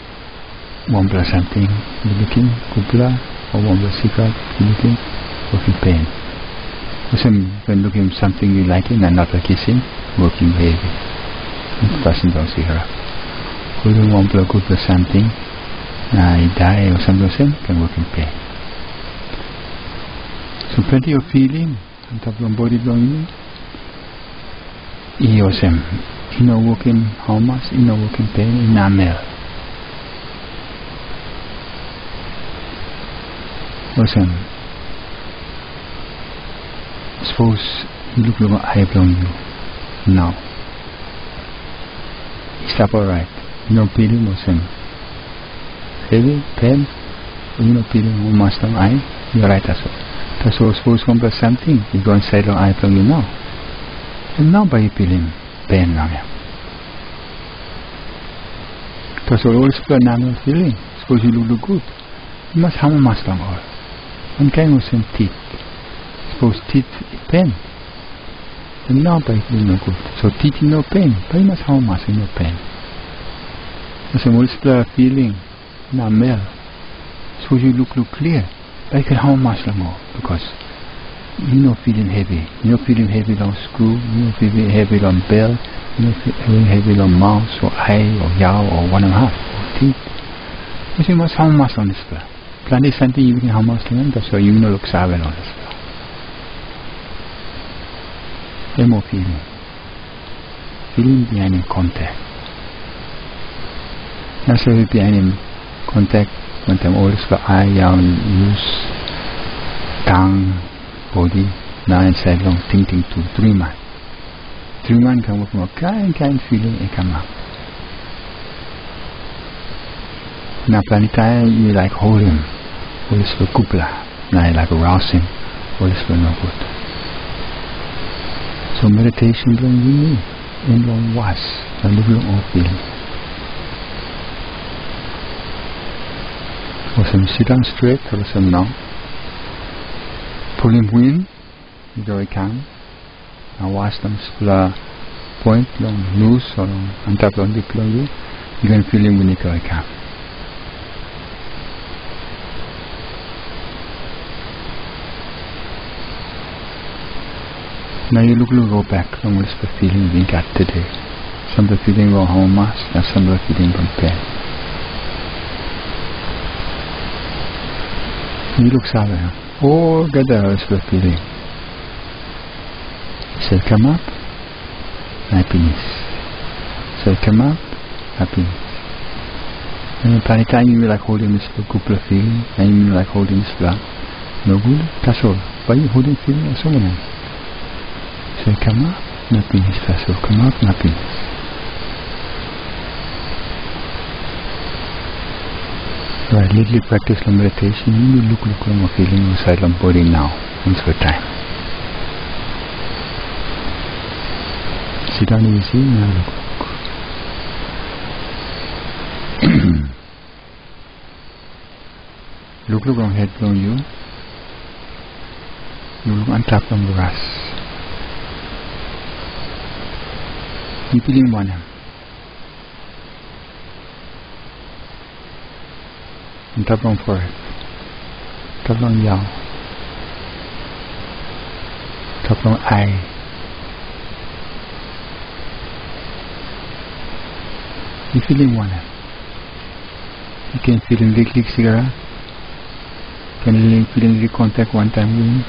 one plus something, you looking, kupla, or one plus secret, you looking, working pain. Or some when looking something you liking and not like kissing, working heavy. Person don't see her. Or one plus good plus something, I die or something can work in pain. So plenty of feeling on top of your body belonging. EOSM, inner working how much, inner working pain, enamel. Awesome. Suppose you look like eye belong you now. Stop alright. No feeling awesome. Heavy, pain, you know feeling almost on eye, you're right as well. So suppose one plus something, you go inside on eye belong you now. And now by feeling pain now. Because always feel normal feeling. Suppose you look good. You must have a mask on all. One kind of some teeth. Suppose teeth pain. And now by feeling no good. So teeth no pain. But you must have a mask no pain. So always feel feeling normal. Suppose you look clear. But you can have a mask on all. Because you're not feeling heavy. You're not feeling heavy on screw. You're not feeling heavy on bell. You're not feeling heavy on mouse or eye or yaw or 1.5 or teeth. Because you must have a mask on this floor. Plan is something you can have a mask on. That's why you know look savage on this floor. There's more feeling. Feeling behind in contact. That's why behind in contact when I'm always for eye, yaw, nose, tongue, body, now inside long tingting to 3 man. 3 man can work more kind feeling and come up. Now planetary you like hold him All is for kupla. Like arousing. All is for no good. So meditation belong ini. In long was. Dan belong all feeling. Kalau sit down straight, kalau now. Pull him in. You go calm. Now watch them sebelah point long loose or antap long deep long you. You can feel him when you go calm. Now you go back long what's the feeling we got today. Some of the feeling from home mass and some of the feeling from pain. You look savage. All together is the feeling. So come up, happiness. So come up, happiness. And by the time you like holding this couple of feeling, and you like holding this blood, no good, that's all. Why you holding feeling or someone? So come up, happiness. First of all, come up, happiness. Right, lately practice the meditation, you look on a feeling inside the body now, once for time. Sit down easy, now look. Look on head on you. You look on top on the grass. You feeling one. And tap on forehead, tap on yaw, tap on eye, you feeling one. You can feel in the click cigarette, can you feel in the contact one time with you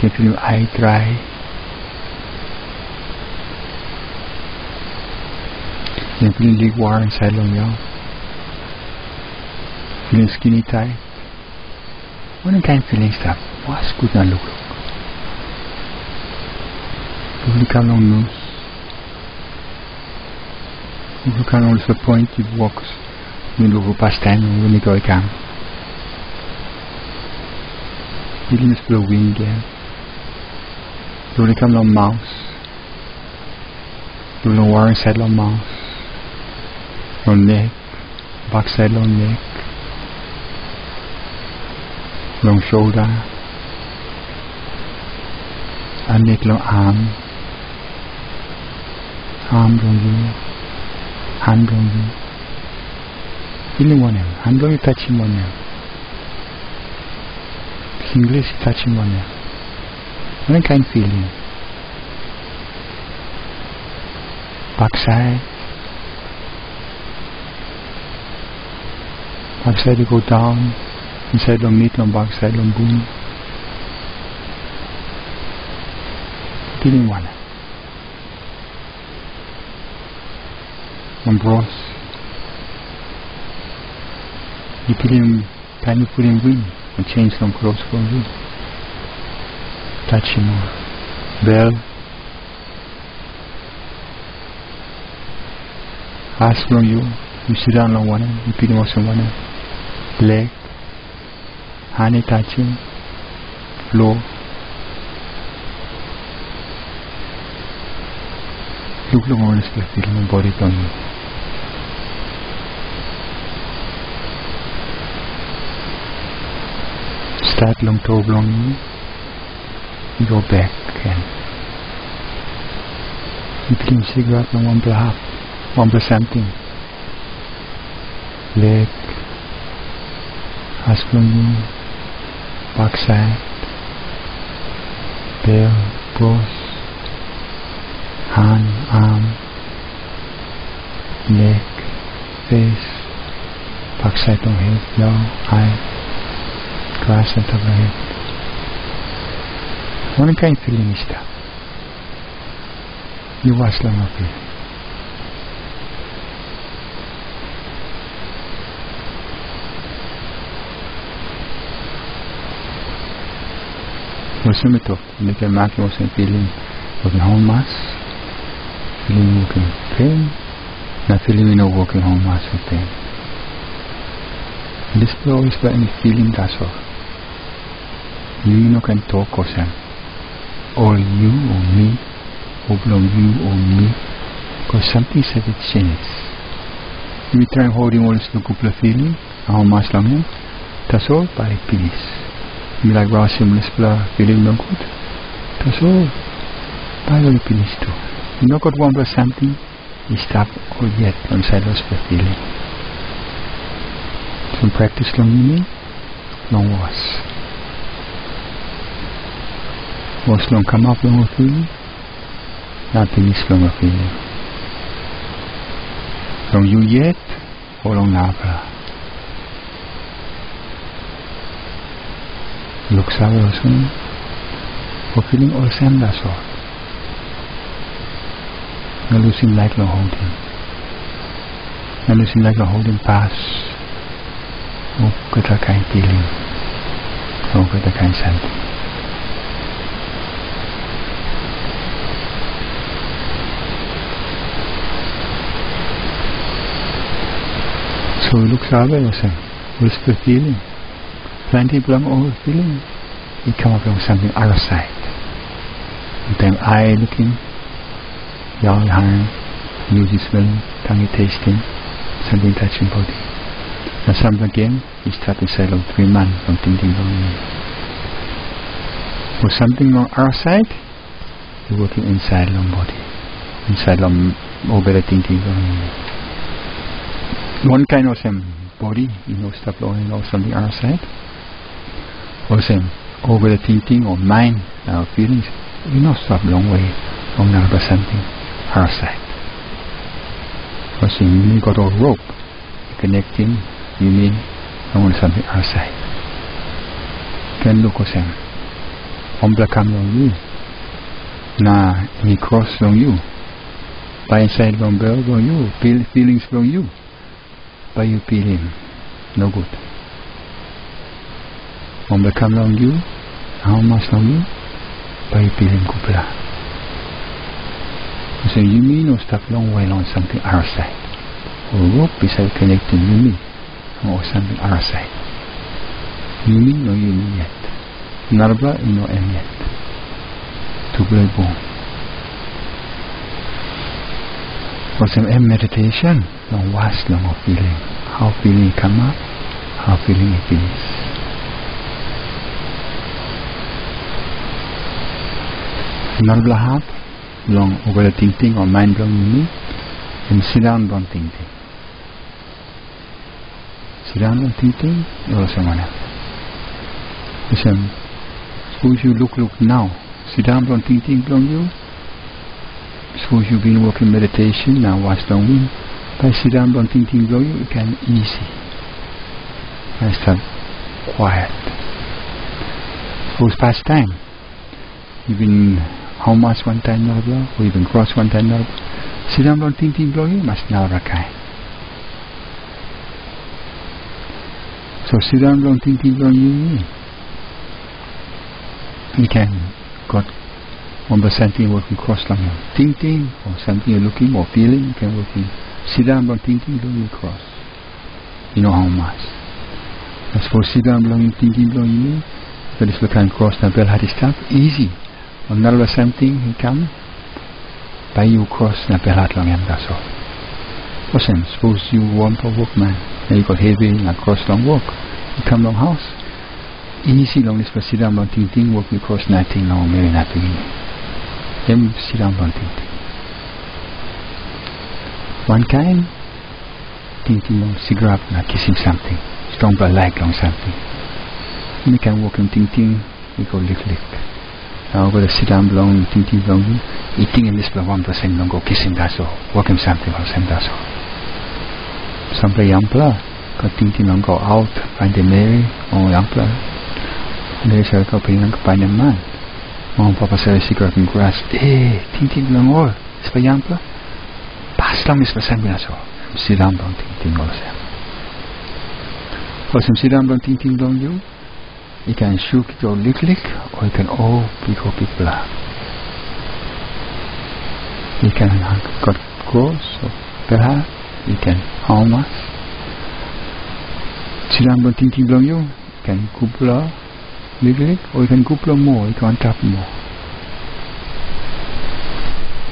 can feel your eye dry, you can feel the war inside long yaw. Feeling skinny tight. What kind of feeling stuff? What's good now look. Look how long nose. Look how long the point it walks. You look past time when you go again. Feeling is the wing again. Look how long mouse. Look how long inside long mouse. Long neck. Backside long neck. Long shoulder, and neck long arm long you, hand long you. Feeling one hand, hand long you touching one hand. English touching one hand. What kind of feeling? Backside. Backside you go down. Inside long meat, long backside, long boom. Feeling one. Long broth. You feeling tiny feeling wind and change long clothes from you. Touching more. Bell. Ask long you. You sit down long one. You feeling also one. Leg. Honey touching, floor. Look honestly, feeling the body on you. Start long toe long you. You go back again. You feeling cigarette long 1.5, 1 something. Leg. Ask long you. Backside, tail, broth, hand, arm, neck, face, backside of head, jaw, eye, grass on top of head. What kind of feeling is that? You watch lang of it. Wasn't it off? Make a mark wasn't feeling walking home mass, feeling walking pain, not feeling no walking home mass with pain. This is always by any feeling, that's all. You no can talk or some. Or you or me, or belong you or me, because something said it changes. You try holding all this couple of feeling, how much long him? That's all by peace. You like Rasim Lispla feeling no good? That's all by very peace too. You not got one plus something, you stop or yet on side of the feeling. Some practice long you mean? Long was. Was long come up long a feeling? Not finish long a feeling. Long you yet or long nabla? Look sour or something. For feeling all same that's all. Not losing like long holding. Not losing like long holding pass. Oh, good a kind feeling. Oh, good a kind something. So we look sour or something. What's the feeling? Plenty belong all feeling. It come up from something outside. And then eye looking, your hand, music smelling, tongue tasting, something touching body. And something again, you start inside of 3 months from thinking on you. For something on outside, you're working inside long body. Inside long over thinking on you. One kind of same body, you know, stop blowing or something outside. Or same over the thinking or mind, our feelings, you know, stop long way, long now by something outside. Or same, you got a rope connecting, you mean, on something outside. Can look or same. Ombla come on you. Nah, any cross on you. By inside long bell on you, feelings on you. By you feeling no good. When they come on you, how much on you? By you feeling kupla. So you mean or stop long way on something outside. Or rope beside connecting you mean or something outside. You mean or you mean yet. Narba no em yet. To play bone. For some meditation, long watch long of feeling. How feeling come up, how feeling it is. Not lahap, long over the tingting or mind long me, and sit down on tingting. Sit down on tingting, or someone else. Listen, suppose you look now, sit down on tingting long you. Suppose you've been working meditation, now watch down wind. By sit down on thinking below you, can easy. And start quiet. Suppose past time. You've been how much one time now below, or you've been cross one time now. Sit down on thinking below you, must now rakai. So sit down on thinking below you. You can got one by something working cross long thinking or something you're looking or feeling, you can working sit down on thinking long cross. You know how much. As for sit down long thinking long you, but if you can cross the bell had stuff, easy. On another something he come by you cross the bell had long that's all. Listen, suppose you want to work man, and you got heavy and cross long walk. You come long house. Easy long this for sit down on thinking work you cross nothing long, maybe nothing. Them sit down on thinking. One kind, thinking on cigarette, not kissing something, strong but like on something. You can walk in thinking, we go lick. Now go to sit down long, thinking long, eating in this 1% long, go kissing that's all, walking something or same that's all. Some play yampla, got thinking long, go out, find a Mary, or yampla. Mary shall go paying long, find a man. Oh, Papa said cigarette in grass, thinking long all, it's for yampla. Pass long is for something that's all. Sit down long, thinking all the same. For some sit down long, thinking long you, you can shoot it or lick, or you can all pick blah. You can got cross or perhaps you can how much. sit down on tingting below you. You can kupla little, or you can kupla more. You can tap more.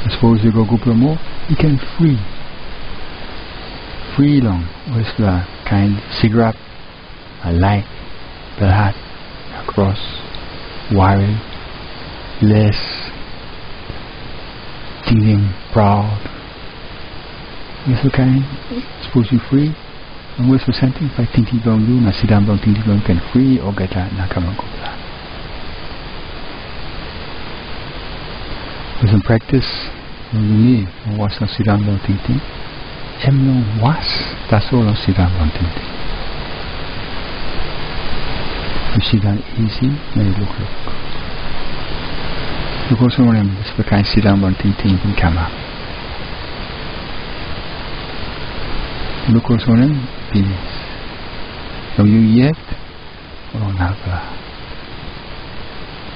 I suppose you go kupla more. You can free long. What's the kind cigarette, a light, the hat, across, worry, less, thinking, proud. What's the kind? Suppose you free. And what's the something by thinking long you, na sit down long thinking long can free or get that na come kupla. With some practice, you need was na sit down long thinking. Long was that's all on sit down long thinking. You sit down easy, now you look. Look also when I'm the kind sit down long thinking in camera. Look also when I'm penis. Don't you yet or never.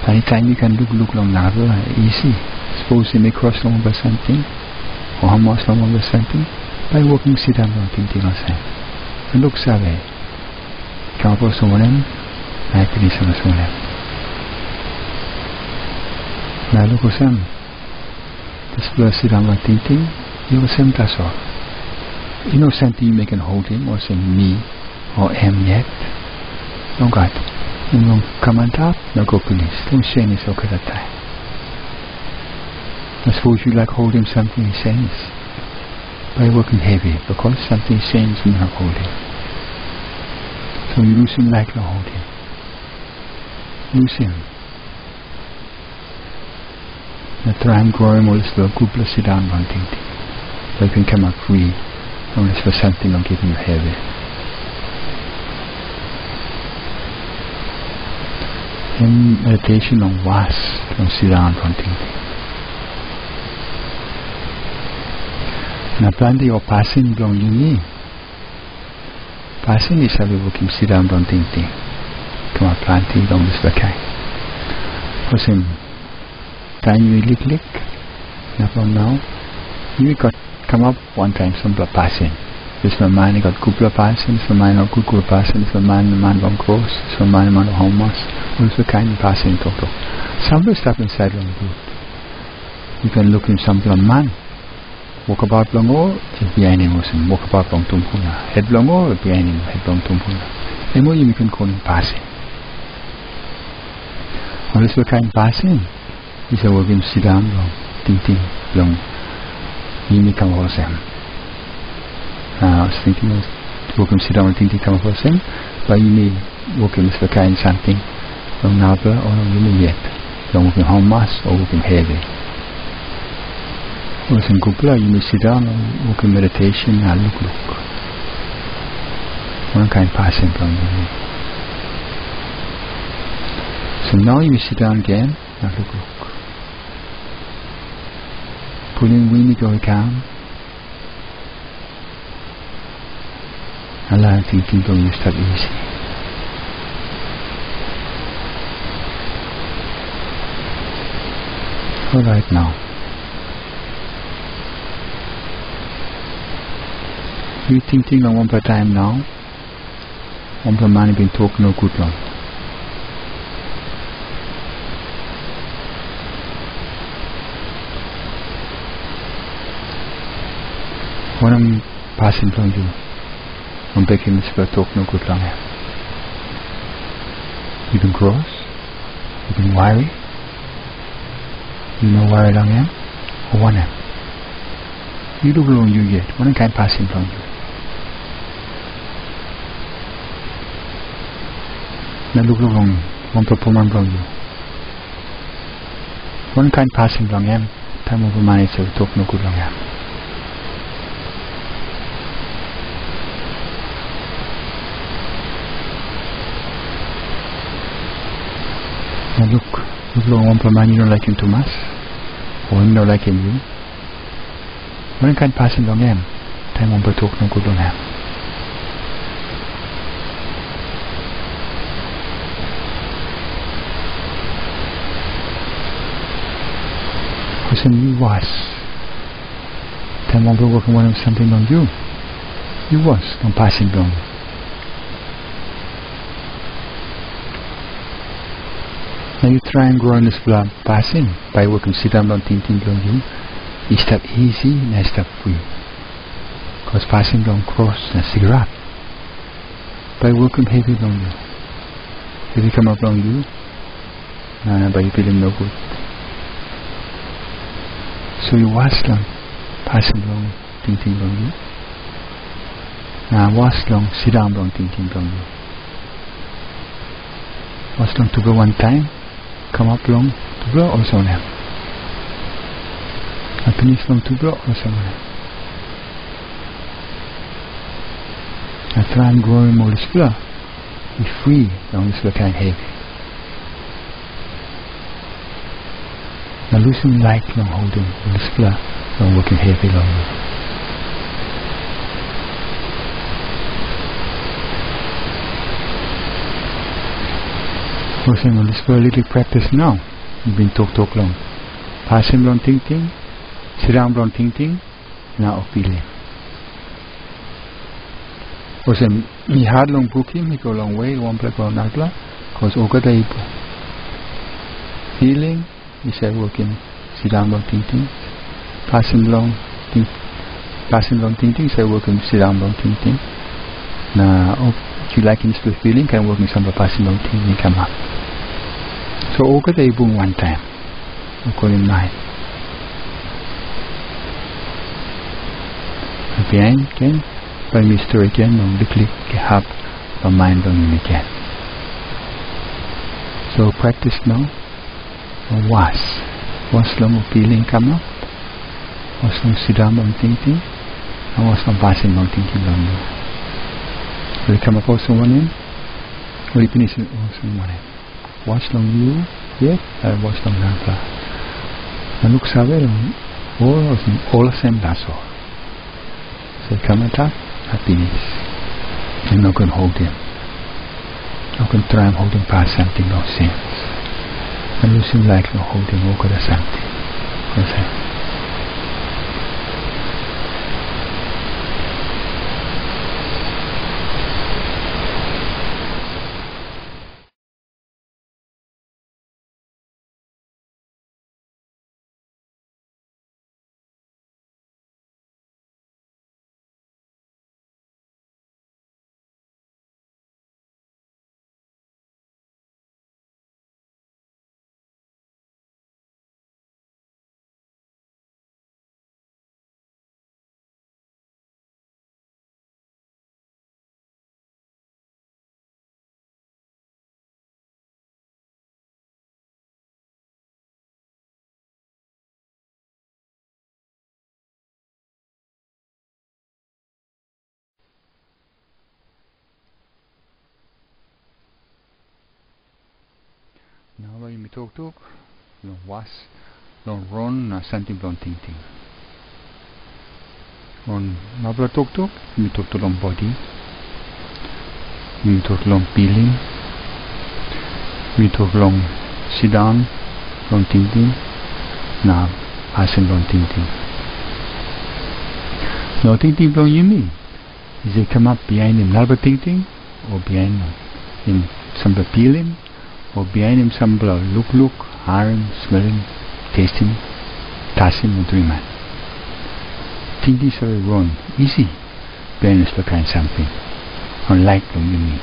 Anytime you can look long never easy. Suppose you may cross long over something or almost long over something by walking sit down on thinking on same. And look sabe. Come up also when I'm happiness on the one. Now look at some. This was sit down on thinking. You will same that's all. You know something you can hold him or say me or am yet. Don't got. You don't come on top, no go police. Don't say anything so at that time. I suppose you like holding something he says. By working heavy because something he says you not holding. So you lose him like you hold him. Lose him. Now try and grow him all this little kupla sit down one thing. So you can come up free. Unless for something I'm giving you heavy. In meditation on was, don't sit down on thinking. Now plenty or passing long you need. Passing is how we working sit down on thinking. Come on plenty long this way. For some time you lick. Now you got come up one time some passing. This my mind got kupla passing, this my mind got kupla passing, this my mind got cross, this my mind got homeless. All this kind of passing total. Some of the stuff inside long good. You can look in some man. Walk about long or it be animals and walk about long tumpuna. Head long or it be animal, head long tumpuna. And more you can call him passing. All this kind of passing is a working sit down long, tingting long. You may come across him. I was thinking of walking sit down and thinking come across him, but you may walking with the kind something from another or you may yet. Long walking homeless or walking heavy. Or some kupla you may sit down and walking meditation and look. One kind passing from you. So now you may sit down again and look. Pulling wind go calm. Allow thinking to you start easy. Alright now. You thinking on one per time now. One per man been talk no good long. When I'm passing from you, I'm begging this for talk no good long. You can cross, you can worry, you know worry long or one am. You look along you yet, when I can't passing from you. Now look along, one performer from you. One can't passing long am, time over money so talk no good long am. Now look long one per man you don't like him too much, or him don't like him you. When I can't pass him long him, time one per talk no good long him. Because you was, time one per working on something on you. You was, don't pass him long. Now you try and grow in this flow passing by working sit down long tingting long you. You step easy and I step free. Because passing long cross and cigarette. By working heavy long you. Heavy come up long you. By feeling no good. So you wash long passing long tingting long you. Now wash long sit down long tingting long you. Wash long to go one time. Come up long to blow also now. And finish long to blow also now. I try and grow more this flow. Be free long this flow kind heavy. Now loosen light long holding this flow long working heavy long. Saying on this for a little practice now. You've been talk long. Passing long tingting, sit down long tingting, now feeling. Saying me hard long booking, me go a long way, one block or another block, cause oga day feeling, you say working, sit down long tingting, passing long tingting, say working, sit down long tingting. Now, if you like instead of feeling, can work in some passing long tingting come up. So okay they boom one time. Okay in mind. Behind again, by Mr. again on the click have the mind on him again. So practice now. Wash long feeling come up. Wash long sit down on thinking. And wash long passing on thinking long. Will come up also one in. Will finish it also one in. Wash long you, yeah, wash long napa. And look sabe all the same that's all. So come at up, happiness. I'm not gonna hold him. I'm gonna try and hold him past something no sense. And you seem like no holding over the something. Okay. Now when you talk, long wash, long run, something long tingting. On nabla talk, you talk long body, you talk long peeling, you talk long sit down, long tingting, now passing long tingting. Now tingting long you mean? Is they come up behind him nabla tingting, or behind him some peeling? Or behind him some blood, look, hearing, smelling, tasting, touching, and dreaming. Think these are wrong, easy. Behind us look kind something, unlike them you mean.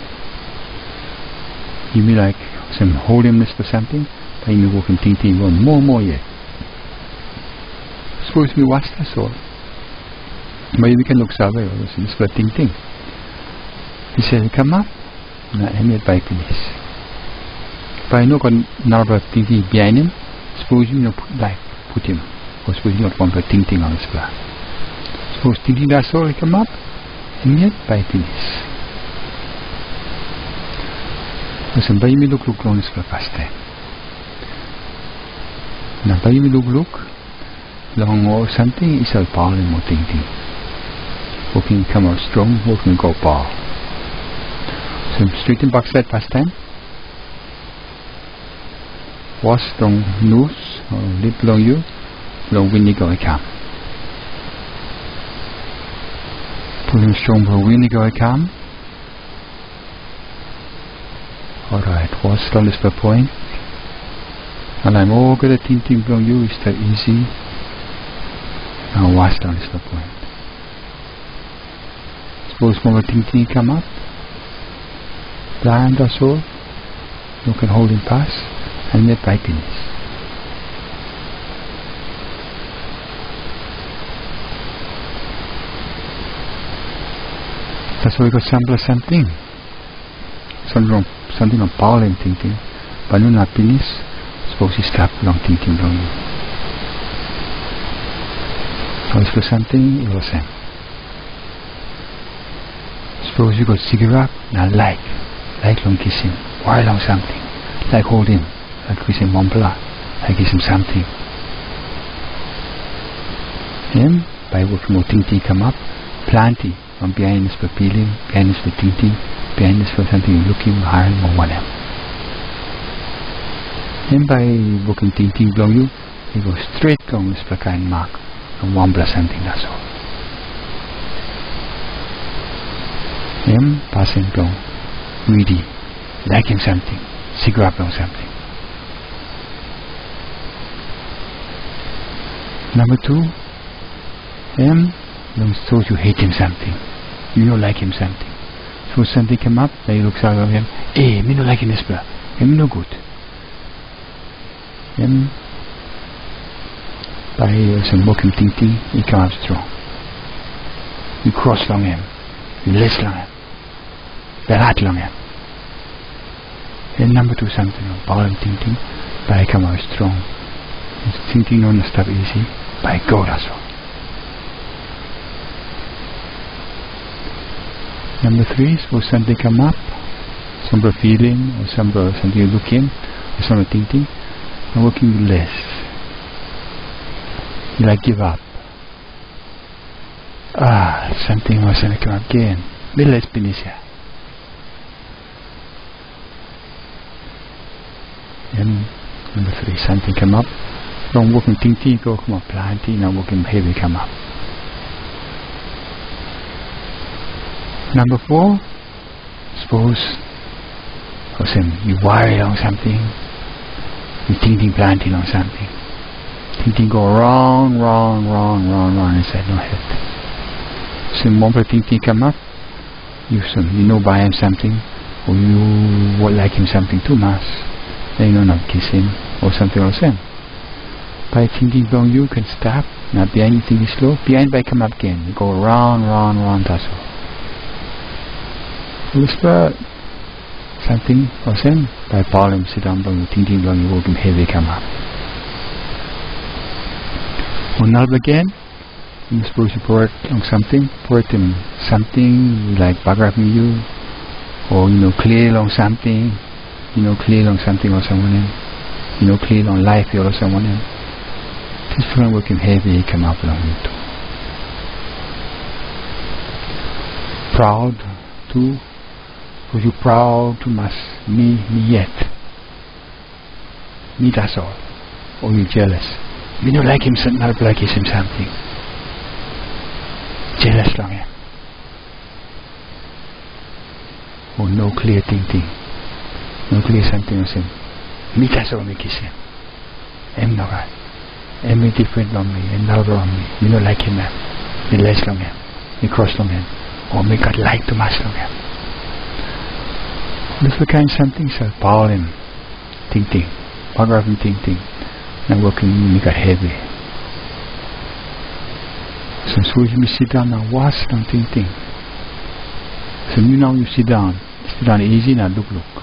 You mean like some holiness for something, but you walk and think wrong, more yet. Suppose we watch that all. But we can look somewhere, or this for ting. He said, come up, now I made by finish. But I know got another thinking behind him. Suppose you put him. Or suppose you not want to thinking on his plan. Suppose thinking that's all come up, and yet by finish. Listen, by me look on his first time. Now by me look long or something is all power and more thinking. Walking come out strong, walking go power. So straight in backside past time. Wash long nose or lip long you, long vinegar I come. Put in strong vinegar I come. Alright, wash long is per point. And I'm all good at tingting from you, is that easy? Now wash down is the point. Suppose more tingting come up. Blind or so, you can hold him pass and make happiness. That's why we got sample something. Something on power and thinking. But no happiness, suppose you stop long thinking long. So it's for something, it was same. Suppose you got cigarette, now like long kiss him, why long something, like hold him, like kiss him Fopela, like kiss him something. Him, by working more tingting come up, plenty. From behind is for feeling, behind is for thinking, behind is for something you're looking behind or whatever. And by working thinking below you go straight down this kind mark and Fopela something, that's all. Him passing down, greedy, like him something, cigarette down something. Number 2, him don't suppose you hate him something. You don't like him something. So something come up, then you look out of him, hey, me don't like him this blah. Him no good. Him by some working thinking, he come up strong. You cross long him, you less long him, berat long him. And number 2 something, power and thinking, by come out strong. Thinking on the stuff easy, by go that's all. Number 3, suppose something come up, some feeling or something you look in, or some thinking, and working less. You like give up. Something or something come up again. Little less finish here. And number 3, something come up. Don't working thinking, go come up plenty, now working heavy come up. Number 4, suppose you worry on something, you thinking planting on something. Thinking go wrong inside no head. So more thinking come up, you know buy him something, or you would like him something too much, then you not kiss him, or something or same. By thinking from you can stop, not behind you think slow, behind by come up again, you go round, that's all. Whisper something or same by falling, sit down, long, thinking long, you working heavy come up. One now again, you suppose you pour it on something, pour it in something like backgrabbing you, or clear on something, clear on something or someone else, clear on life or someone else. This friend working heavy come up along you too. Proud too. Because you proud too much, me yet. Me that's all. Or you jealous. Me don't like him, not like him something. Jealous long him. Or no clear thinking. No clear something or him. Me that's all me kiss him. I'm not right. I'm different from me, and now wrong me. Me don't like him, man. Me less long him. Me cross long him. Or me got like too much long him. This kind something so power him, thinking, paragraph and thinking, and working make it heavy. So you sit down now, watch and thinking. So now you sit down easy now look.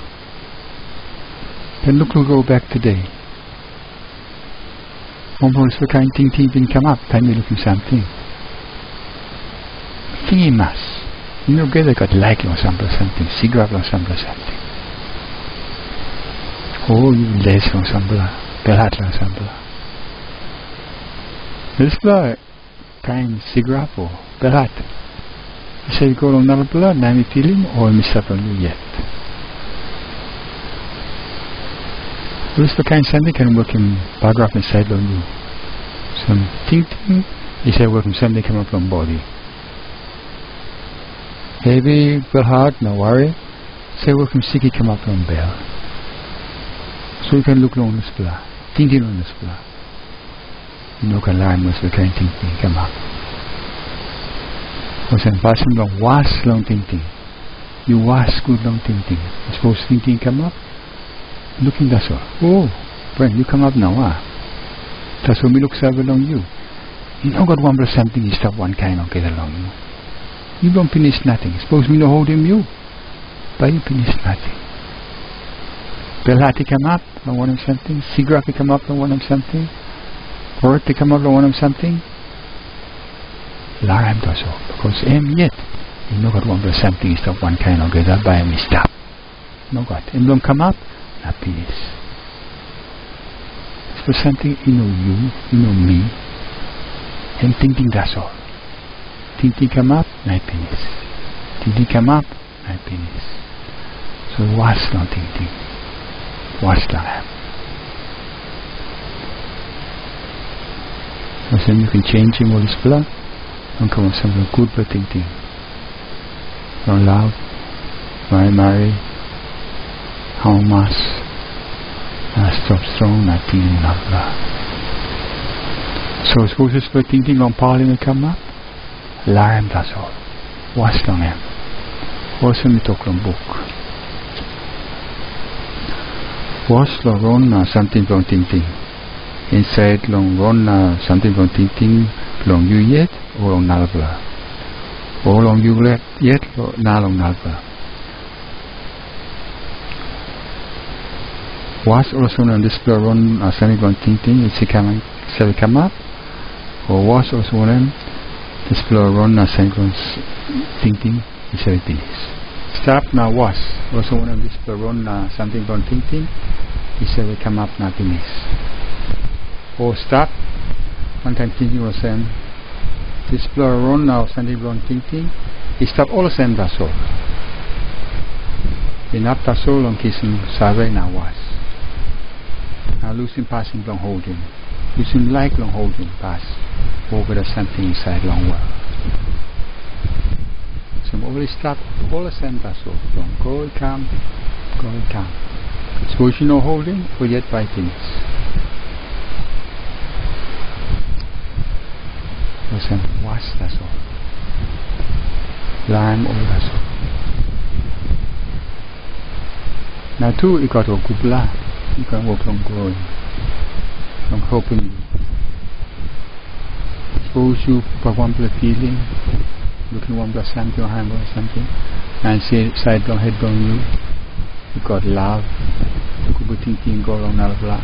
Then look go back today. One more is the kind thinking didn't come up, time you looking something. Thinking mass. Get got like or something, cigarette or something. Oh, you less or something, berat or something. This is kind cigarette or berat. You say you go on another blood, now you feeling, or you miss up on you yet. This is the kind something can work in paragraph inside on you. Some thinking, you say work from something come up from body. Heavy, feel hard, no worry. Say work from sicky come up from bell. So you can look along this blood. tingting on this pula. You can learn most of the kind tingting come up. Because I'm passing long wash long tingting. You wash good long tingting. Suppose tingting come up. Looking that's all. Oh, friend, you come up now, That's what me look serve along you. You know God want something you stop one kind of get along you. You don't finish nothing. Suppose me no hold him you. But you finish nothing. Belati come up, don't want him something. Cigarette come up, don't want him something. Word to come up, don't want him something. Laram does all. Because yet. You know God want something you stop one kind of get up by me stop. No God. Him don't come up, happiness. For something you know me. And thinking that's all. Thinking come up, happiness. Thinking come up, happiness. So what's not thinking? What's that? So then you can change him all this blood and come with something good for thinking. No love, marry, how much, stop strong, not thinking love. So suppose it's for thinking on parliament come up, Laram that's all. What's long him? What's in the talk on book? What's long run something from thinking? Inside long run something from thinking, long you yet, or long nalbla? Or long you yet, or nalong nalbla? What's also on this run something from thinking, it's come up? Or was also one this run something thinking, it's finish. Stop now was also one of this run something from thinking, it's come up now finish. Or stop one time thinking was saying this run now something from thinking, he stop all the same that's all. Enough that's all on kissing survey now was. Now losing passing long holding. Losing like long holding pass. Over the something inside long well. So already stop all the same that's all. Long go and come. Suppose you know holding or yet by things. Listen, watch that's all. Lime all that's all. Now too you got to kupla. You can walk long growing. Long hoping. Suppose you perform the feeling, looking one plus something or hand or something, and say side down, head down you got love, you could be thinking go along blah blah.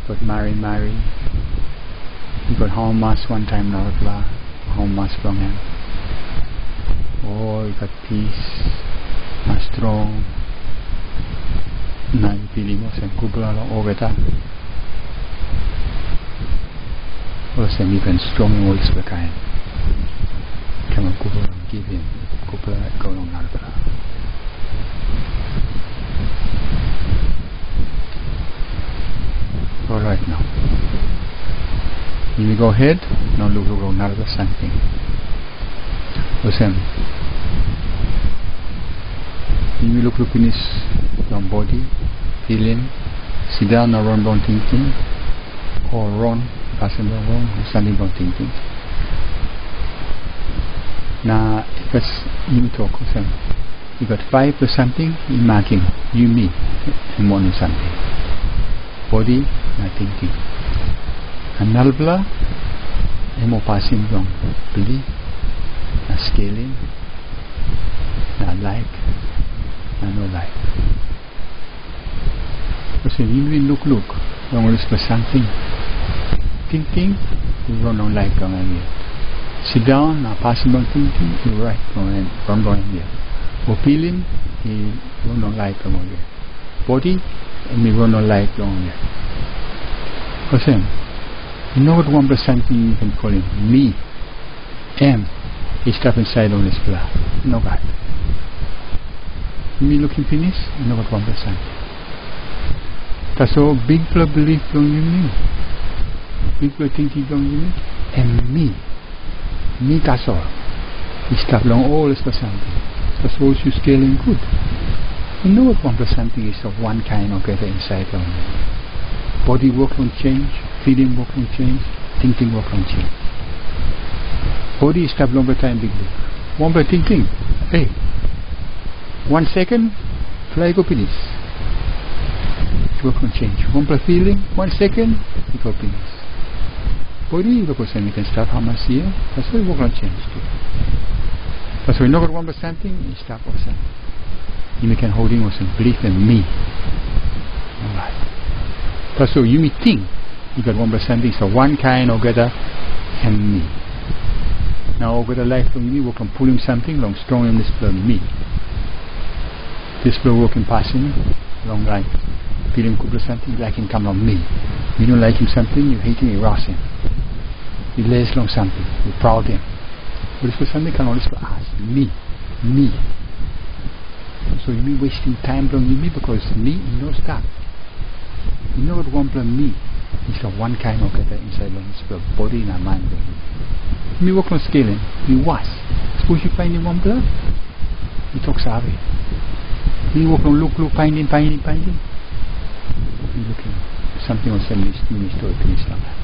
You got marry, you got how much one time blah blah, how much from him. Oh, you got peace, strong. Now you feeling was and kubla along over that. Also, you can strong words the kind. Come on, go give him. Go along now. All right now. You go ahead. Now look another something. Listen. You look finish your body, feeling. Sit down or run down thinking, or run. Passing wrong, standing wrong thinking. Now, if it's you talk with them, you got 5 plus something, you marking, you me, and one is something. Body, not thinking. And nalbla, and more passing wrong. Belief, not scaling, not like, not no like. So you really look, long list for something. Thinking, you run on like on here. Sit down, now passing on thinking, you right on here. Or feeling, you run on like on here. Body, and you run on like on here. Listen, you know what 1% you can call him? Me, am, he stuff inside on this blood. No God. Me looking finish, you know what 1%. That's all big belief from you me. People thinking from you and me that's all. You stop long all is for something. So suppose you scaling good. You know what 1% is of one kind of get inside on you. body work on change, feeling work on change, thinking work on change. Body is stop longer time big book. One by thinking. Hey. 1 second, fly go finish. Work on change. One by feeling, 1 second, it go finish. Body look at we can start how much here. That's why we work on change too. That's why you know one by something, you stop or something. You can holding or some belief in me. Alright. That's why you may think you got one by something, so one kind of gather and me. Now over the life from me work on pulling something long strong in this flow me. This flow work in passing long life. Feeling good or something like him come on me. You don't like him something, you hate him, you rouse him. You lays long something, you proud him. But for something can always for us. Me. So you be wasting time on me because me you know stop. You know what one plus me is a one kind of gather inside long body and mind. Me work on scaling, me was. Suppose you find in one blood, you talk savvy. Me work on look, finding. You looking something on some new story finish like that.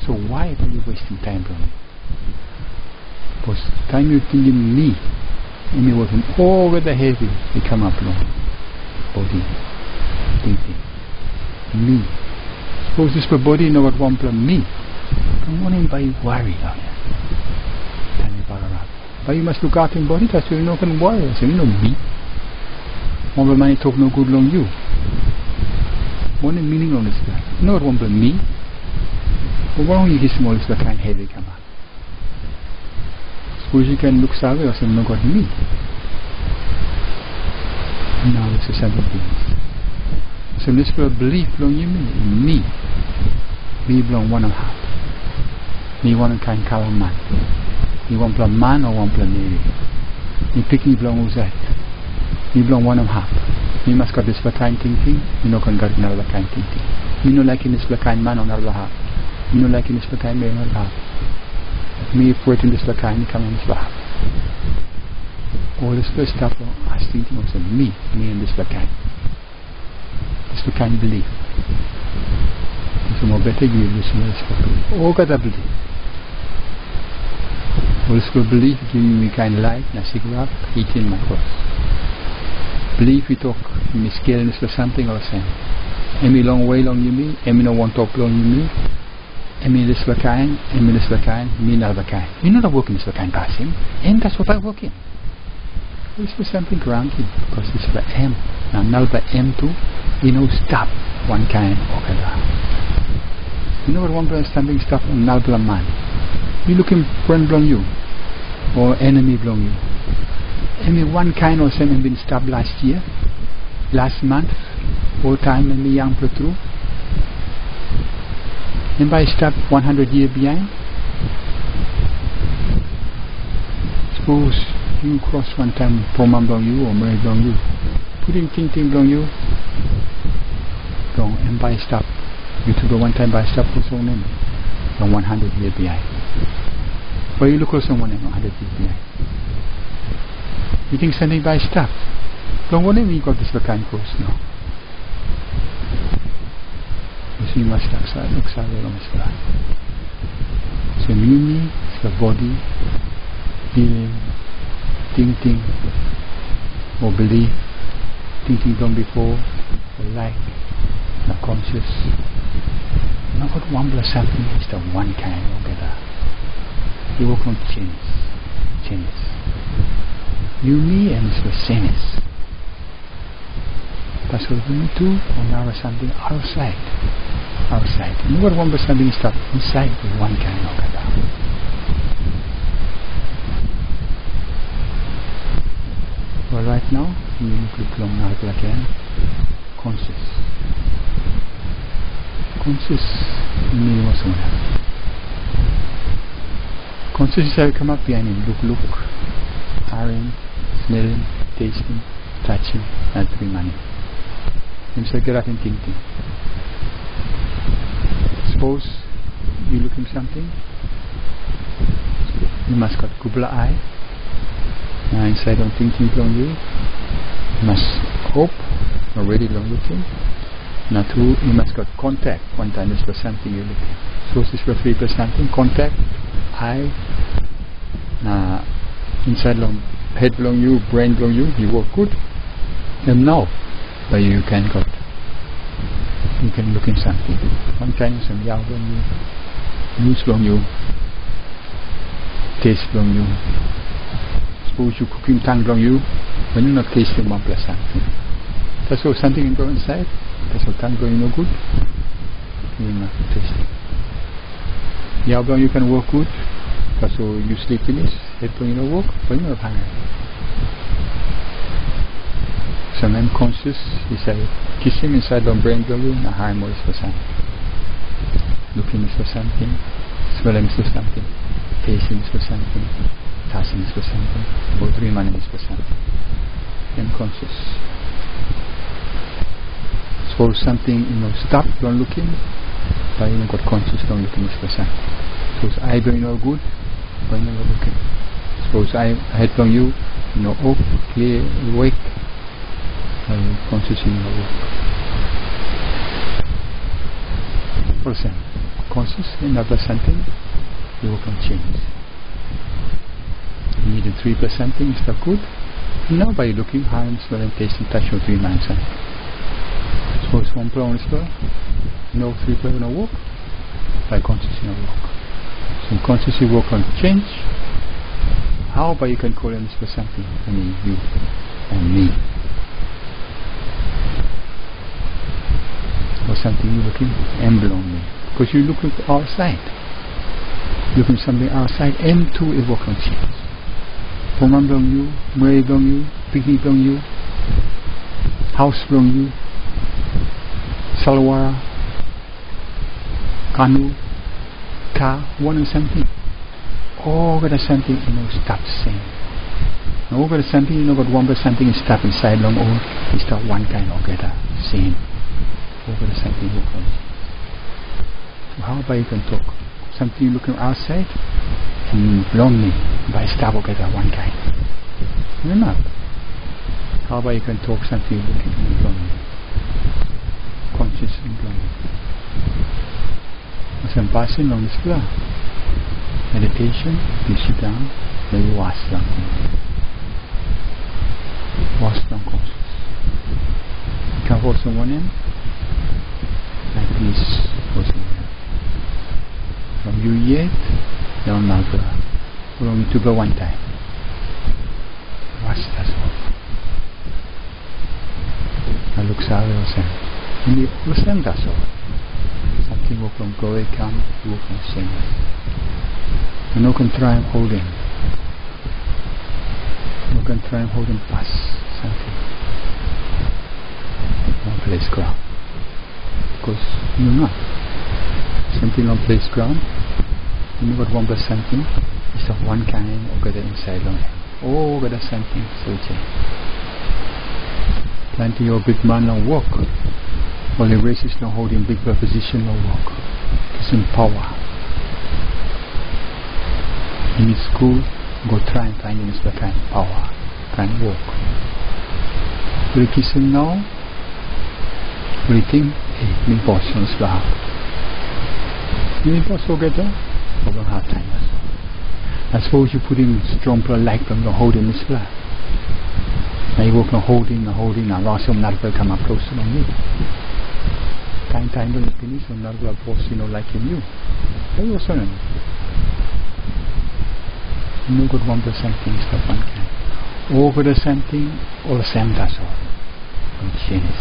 So why are you wasting time on me? Because time you're thinking me, and me working over the heavy, they come up long. Body, thinking. Me. Suppose this for body, know what one plus me. Don't want him by worry now. But you must look out in body, that's why you know can worry. So you know me. One by money talk no good long you. One in meaning on this guy. You know what one by me? But why don't you get small is the kind heavy come up? Suppose you can look savvy or say no got me. Now this is something things. So this for belief belong you me. Me belong one and a half. Me one and kind cow man. Me one plus man or one plus Mary. Me picking belong who's that? Me belong one and a half. Me must got this for kind thinking. Me no can get another kind thinking. Me no liking this for kind man on another half. Me no liking this for kind man on another half. Me putting this for kind come on this for half. All this first stuff I was thinking was me and this for kind. This for kind belief. So more better you use this for belief. All got a belief. All this for belief giving me kind of life, na cigarette, eating my cross. Belief we talk, me scaling this for something or saying. Emi long way long you me, emi no one top long you me, emi this for kind, me another kind. You know the working this for kind passing, and that's what I work in. This is something grounded because it's for M. Now null by M2, you know stop one kind or other. You know what one person something stop on null by man. You looking friend belong you or enemy belong you. Emi one kind or something been stopped last year, last month, all time and me young play through. And by stop 100 years behind. Suppose you cross one time Proman belong you or Mary belong you. Putting tingting belong you. Long and by stop. You to go one time by stop for so name. Long 100 years behind. But you look at someone 100 years behind. You think something by stop. Long one you got this kind course now. So you must look side along this side. So me, it's the body, feeling, thinking, or belief, thinking done before, the like, the conscious. Not what one plus something is the one kind of gather. You work on change. You, me, and it's the sameness. That's what we do on our something outside. You know what one plus something is that inside the one kind of gather. Well, right now, you look long out again. Conscious meaning what's going to happen. Conscious is how you come up behind him. Look, hearing, smelling, tasting, touching, and three money. And so get up and thinking. Suppose you looking something, you must got kubla eye. Now inside on thinking on you must hope already long looking. Now 2, you must got contact. One time is for something you look at. So this is for 3 for something. Contact. I. Now inside long head belong you, brain belong you work good. And now, but you can got. You can look in something. One time some yao belong you, news belong you, taste belong you. Suppose you cooking tongue belong you, when you're not tasting 1 plus something. That's all something can go inside. That's all tongue going no good. You're not tasting. Yao belong you can work good. That's all you sleep finish. Head belong you no work, but you're not hungry. Some unconscious, you say, kissing inside the brain belong you, na harm is for something. Looking is for something. Smelling is for something. Tasting is for something. Touching is for something. Or dreaming is for something. Unconscious. Suppose something, stop, don't looking, but got conscious, don't looking is for something. Suppose I don't good, but not looking. Suppose I head from you, off, clear, awake, conscious in your work. For example, conscious in another something, you can change. You need a 3% thing, is that good? Now by looking, harm, smelling, tasting, touch, or 3 minds something. Suppose 1 plan is well, 3 plan no work, by conscious no work. So conscious you work on change. How by you can call them for something? I mean you and me. Or something you looking emblem me. Because you look at outside. Looking something outside, M2 it work on change. Woman belong you, Mary belong you, Piggy belong you, house belong you, Salwara, Kanu, Ka, one and something. All got something, stop saying. All got something, got 1% something is stop inside long or you start one kind of get same. All got something you can. So how about you can talk? Something looking outside and lonely by stop or get one kind. You're not. How about you can talk something looking lonely? Conscious and lonely. Some passing on this floor. Meditation, you sit down, then you wash something. Wash down conscious. You can hold someone in, like this, hold someone in. From you yet, down now go. From you to go one time. Wash that off. I look sorry or something. And you understand that's all. Something will from go and come, you will from sing. And you can try and hold him. You can try and hold him past something. One place ground. Because you're not. Something on place ground. And you got 1% something. It's of one kind or got it inside on it. Oh, got something. So change. Plenty of big man don't walk. Only races don't hold in big position don't walk. It's in power. In his school, go try and find him the kind of power, kind of walk. Will you kiss him now? Will you think, hey, me boss on the floor. Me boss will get there? Over half time. I suppose you put him strong like them, don't hold him in the floor. Now you walk, no holding, now Russell not will come up close to me. Time don't finish, so not will force like him you. That was on him. No good 1% thing is the one kind. All good something, all the same that's all. Sinus.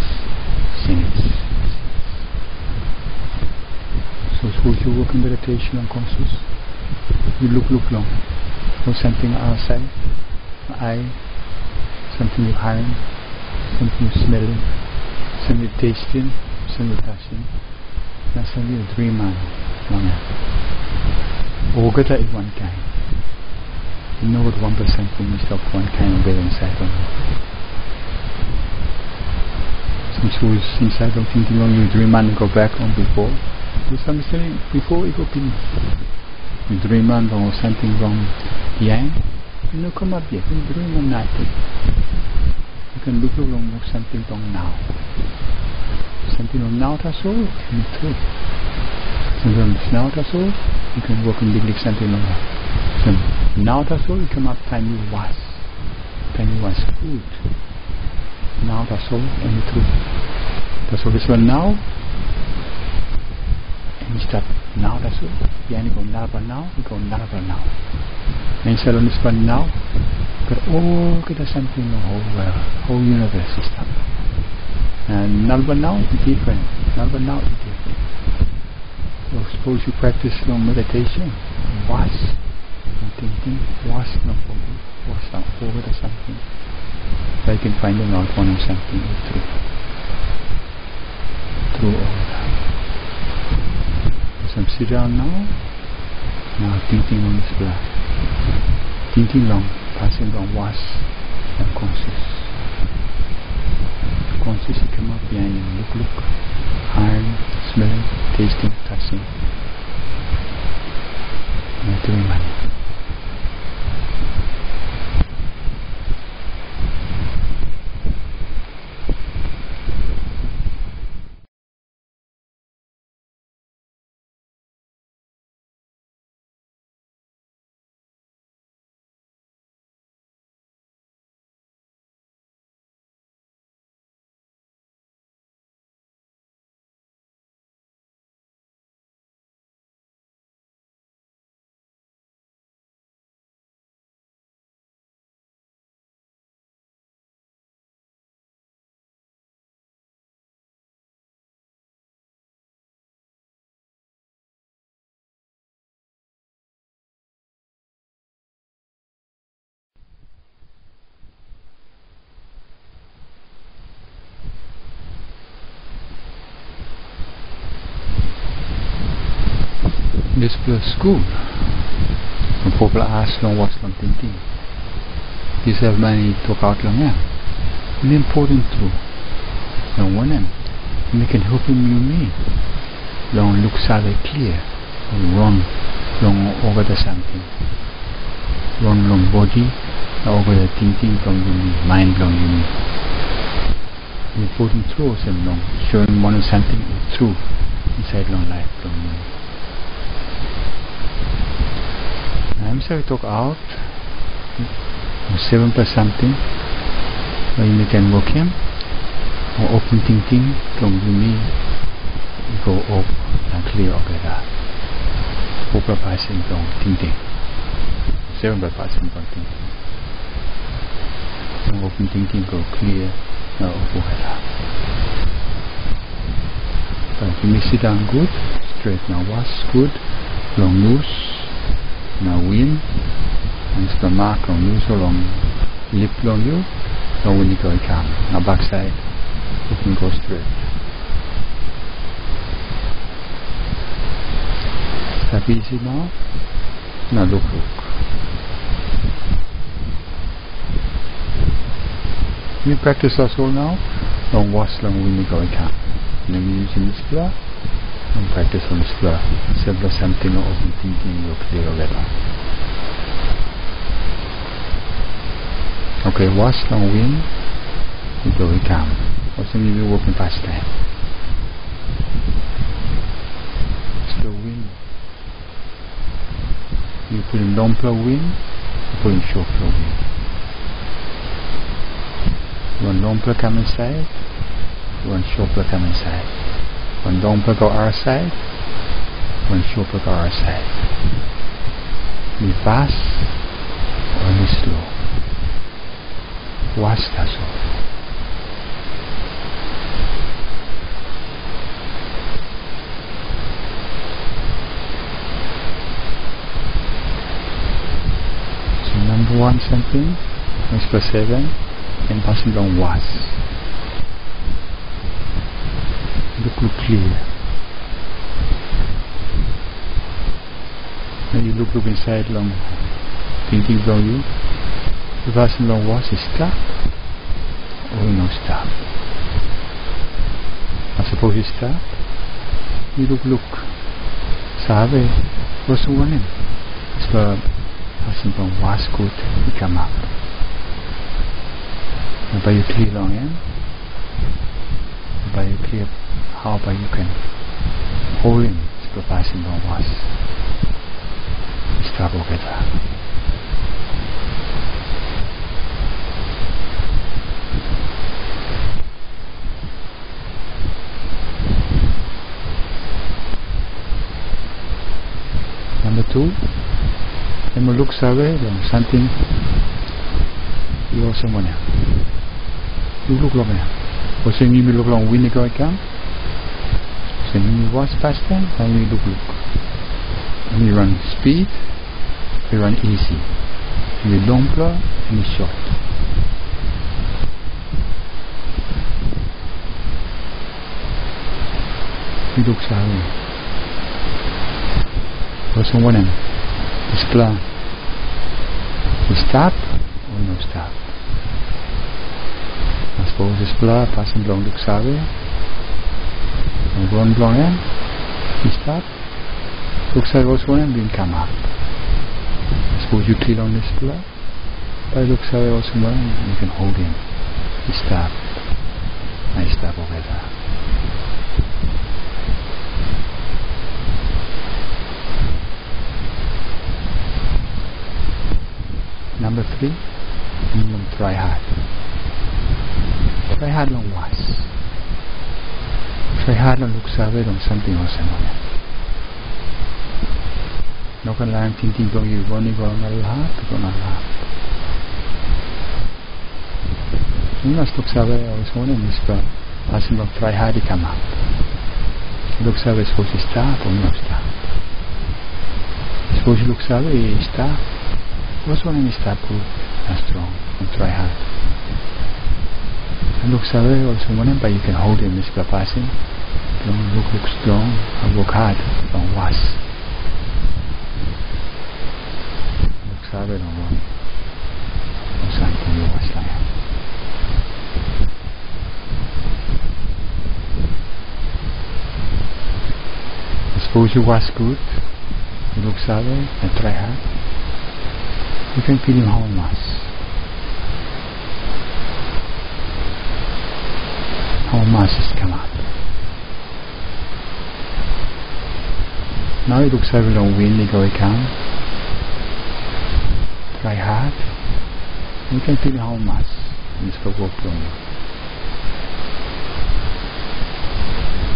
So suppose you work in meditation unconscious. You look long. Or something outside. Eye. Something you're hearing, something you're smelling, something you're tasting, something you're touching, and something you're dreaming. All got is one kind. You know what 1% thing is of one kind of better inside on you. Some souls inside of thinking on you dream and go back on before. Do something before you go in. You dream on or something wrong. Yeah? You know, come up yet, you dream on nothing. You can look along with something wrong now. Something on now that's all, and through. Something on now that's all, you can work on big something on that. So now that's all, you come up tiny was good. Now that's all, and through. That's all this one now. And you start now that's all. Yeah, you go narva now, you go narva now. And instead on this one now, got all get something in the whole universe is stuff. And narva now is different. Narva now is different. So suppose you practice long meditation, was and thinking, was not over to something. So you can find them out one of something through all that. So I'm sit down now thinking on this blood. Thinking long, passing long, was and conscious. Conscious, you come up behind you, look, hearing, smelling, tasting, touching. And doing money. This plus Skul from Fopela ask long watch long tingting. These have many talk out long yeah. An important too. Long one and they can help him you me. Long look salve clear. Run long over the something. Run long body over the thinking from you me. Mind long you me. Important true also long. Showing one of something is true inside long life long you me. I'm sorry talk out 7 plus something where you can work him or open thinking from you go up and clear together. 4 plus passing from thinking 7 plus passing from thinking so open thinking go clear now together. So if you sit down good straight now was good long loose now win and stomach long loose or long lip long you now when you go come now backside you can go straight. Step easy now look you practice us all now long wash long when you go come and then you using this floor and practice on this floor several something or open thinking you're clear already. Okay, wash long win you go come also you will work in fast time slow win you put in long flow win you put in short flow win. One long flow come inside one short flow come inside. One long plug go our side, one short plug go our side. Be fast or be slow. Watch that's all. So number 1 something, plus 7, and passing down was. Look clear. When you look inside long thinking from you, the person long was is stop or no stop. I suppose you stop. You look. Sabe, what's the one in? So person long was good, you come up. And by you clear long in, by you clear how about you can hold in the passing long was start together. Number 2, when you look away from something you also want to look long now. Also you look long when you go again. So when you watch past them, then you look. When you run speed, you run easy. When you long blow, and you short. You look away. Also one is plan. You stop or no stop. I suppose it's plan, passing long look away. And run long in, you stop. Looks away also one and come up. I suppose you clear on this plan. But looks away also one and you can hold in. You stop. I stop over there. Number 3, minimum try hard. Try hard long was. Try hard long look away on something or someone. No can learn thinking from you only go on a lot, go on a lot. You must look away or someone in this part. Passing long try hard to come up. Look away supposed to stop or not stop. Suppose you look away, stop. What's one in stop good and strong and try hard. And look away also one but you can hold in this passing. Don't look strong and work hard. Don't was. Look away don't want. Don't something you was like. Suppose you was good. You look away and try hard. You can feel him how much. How much has come up. Now it looks like a long windy go again. Try hard. You can feel how much. And it's for work long.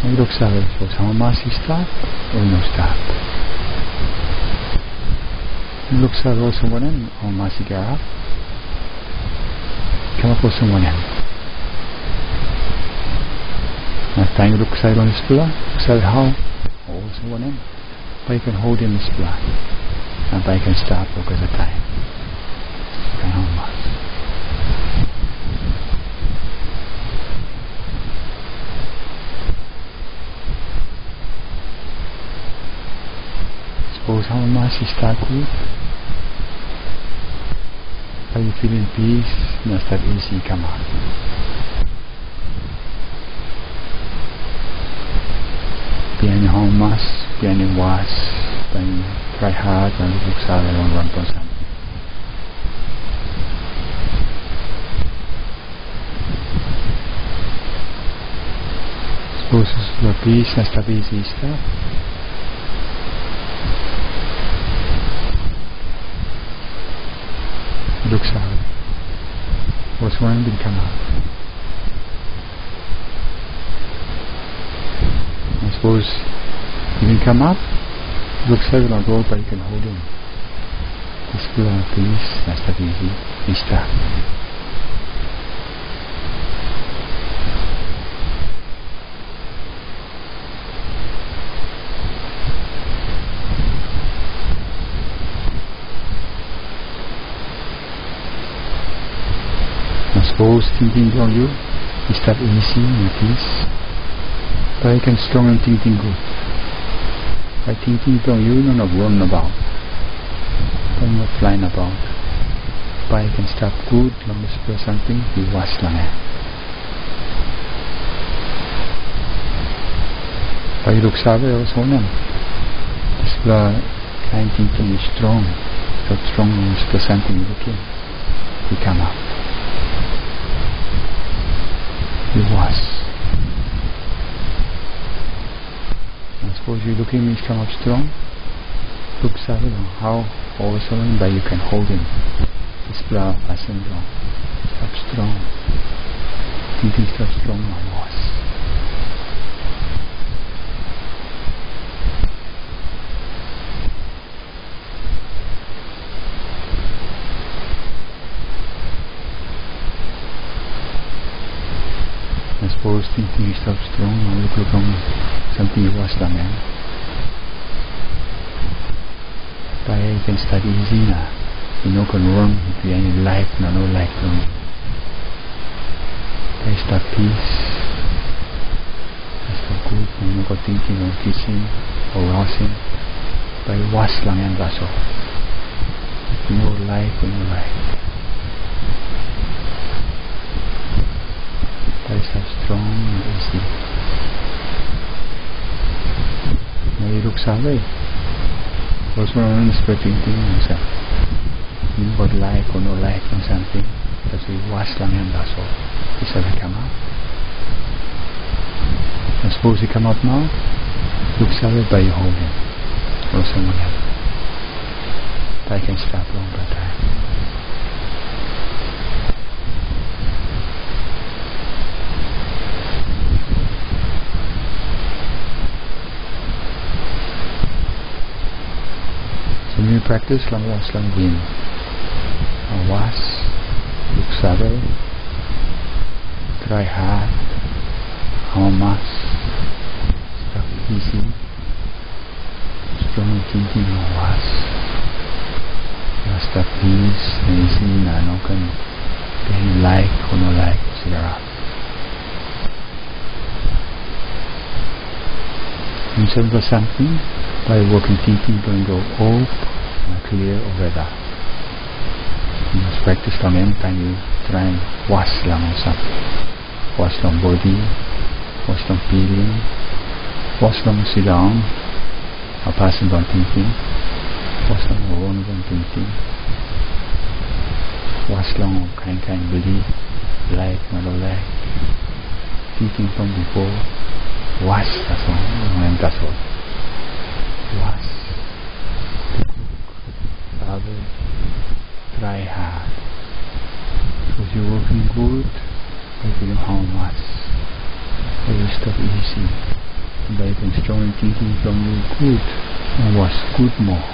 It looks like how much you start or no start. It looks like also one end on my cigar. Come up with someone in. Next time you look side on the spiller, looks like how also one end. But you can hold in the spiller. And but you can start look at the time. And how much. Suppose how much you start with. Are you feeling peace? Now start easy come out. Behind how much, behind was, then try hard and look sad around 1%. Suppose the peace and start easy stuff. Looks out. What's one didn't come out. I suppose you didn't come up. Looks like on road but you can hold in. This please, that's that easy. Start. Suppose thinking on you, you start easy and peace. But I can strong and thinking good. By thinking on you, you're not run about. You're not flying about. But I can start good, long as for something, you watch lang. But you look sabi also nan. This kind thinking is strong. So strong is for something you look in. You come up. You was. suppose you're looking means come up strong. Look sabi how all of a sudden by you can hold him. This bra fasten strong. Stop strong. Tingting stop strong now was. I suppose tingting stop strong now look on something you was done eh? Kaya you can start easy na. You know can run if you any life no life long. Kaya start peace. Start good. You know got thinking or teaching or rousing. Kaya was lang yan baso. No life or no life. Kaya start strong and easy. Nahiruk sabi. Terus meron seperti itu bisa buat like or no like on something tapi was lang yang baso bisa come out. I suppose you come out now look sorry by your holding or someone else I can stop long by time. When you practice lang was lang din. Was, look sabi, try hard, how much, stop easy, strong thinking was, stop easy, easy na no can like or no like, etc. Instead of something, by working thinking can go off and clear over that. You must practice long time you try and wash lang or something. Wash long body, wash long feeling, wash long sit down, or passing on thinking, wash long on thinking, wash long kind belief, like not like, thinking from before, wash that's all, and that's all. Was other try hard because you're working good but you know how much but you stop easy by you can strong thinking from you good and was good more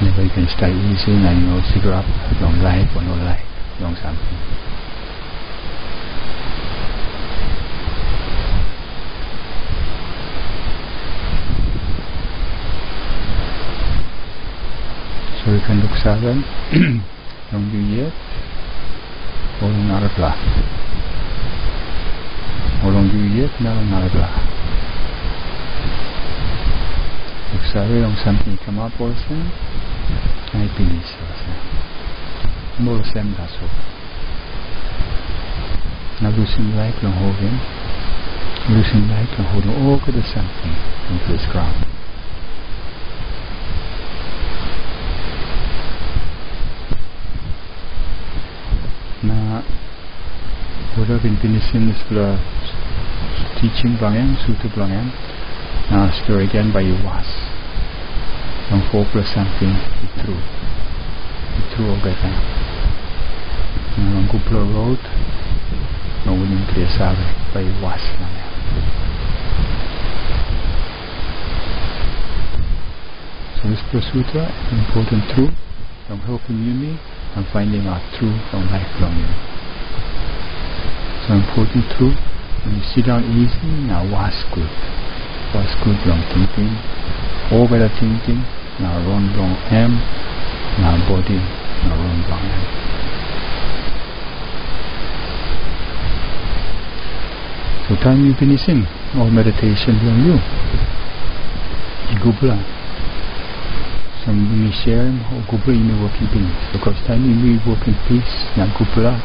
never you can start easy and you know figure up long life or no life long something. So you can look seven long do yet or another blah or long do yet now another blah look seven long something come up also I believe also more same that's all now losing light long holding losing light long holding all good as something into this ground. Na udah finishing this teaching blangan, sutu blangan. Now story again by you was. Ang Fopela something true okay kan. Ang Kupla road, no winning clear sabi by you was lang yan. So this sutra important truth from helping you and finding out truth from lifelong you. So important truth when you sit down easy now was good long thinking all better thinking now run long M now body now run long M. So time you finishing all meditation from you Gubla some you share or Gubla you may work in peace because time you may work in peace now Gubla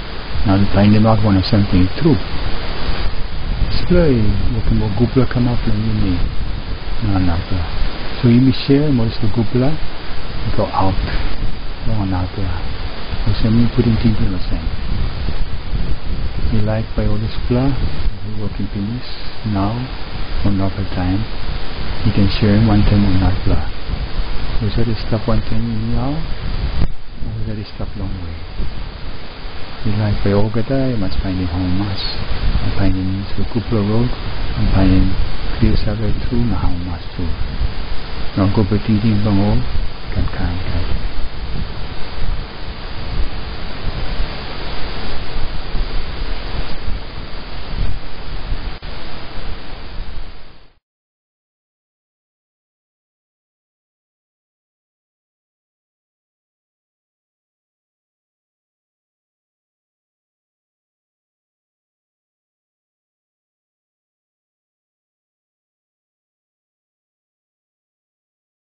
now you find them out one of something true display working more Gubla come up and you may now so you may share most of the Gubla go out long another so you put in thinking the same you like by all this Gubla you work in peace now one of a time. You can share one thing or not blah. Was that stop one thing now? Or was that stop long way? You like by Ogata, you must find in home mass. I'm finding the Kupla Road, I'm finding clear survey through na home mass too. Now go by tingting bang all, can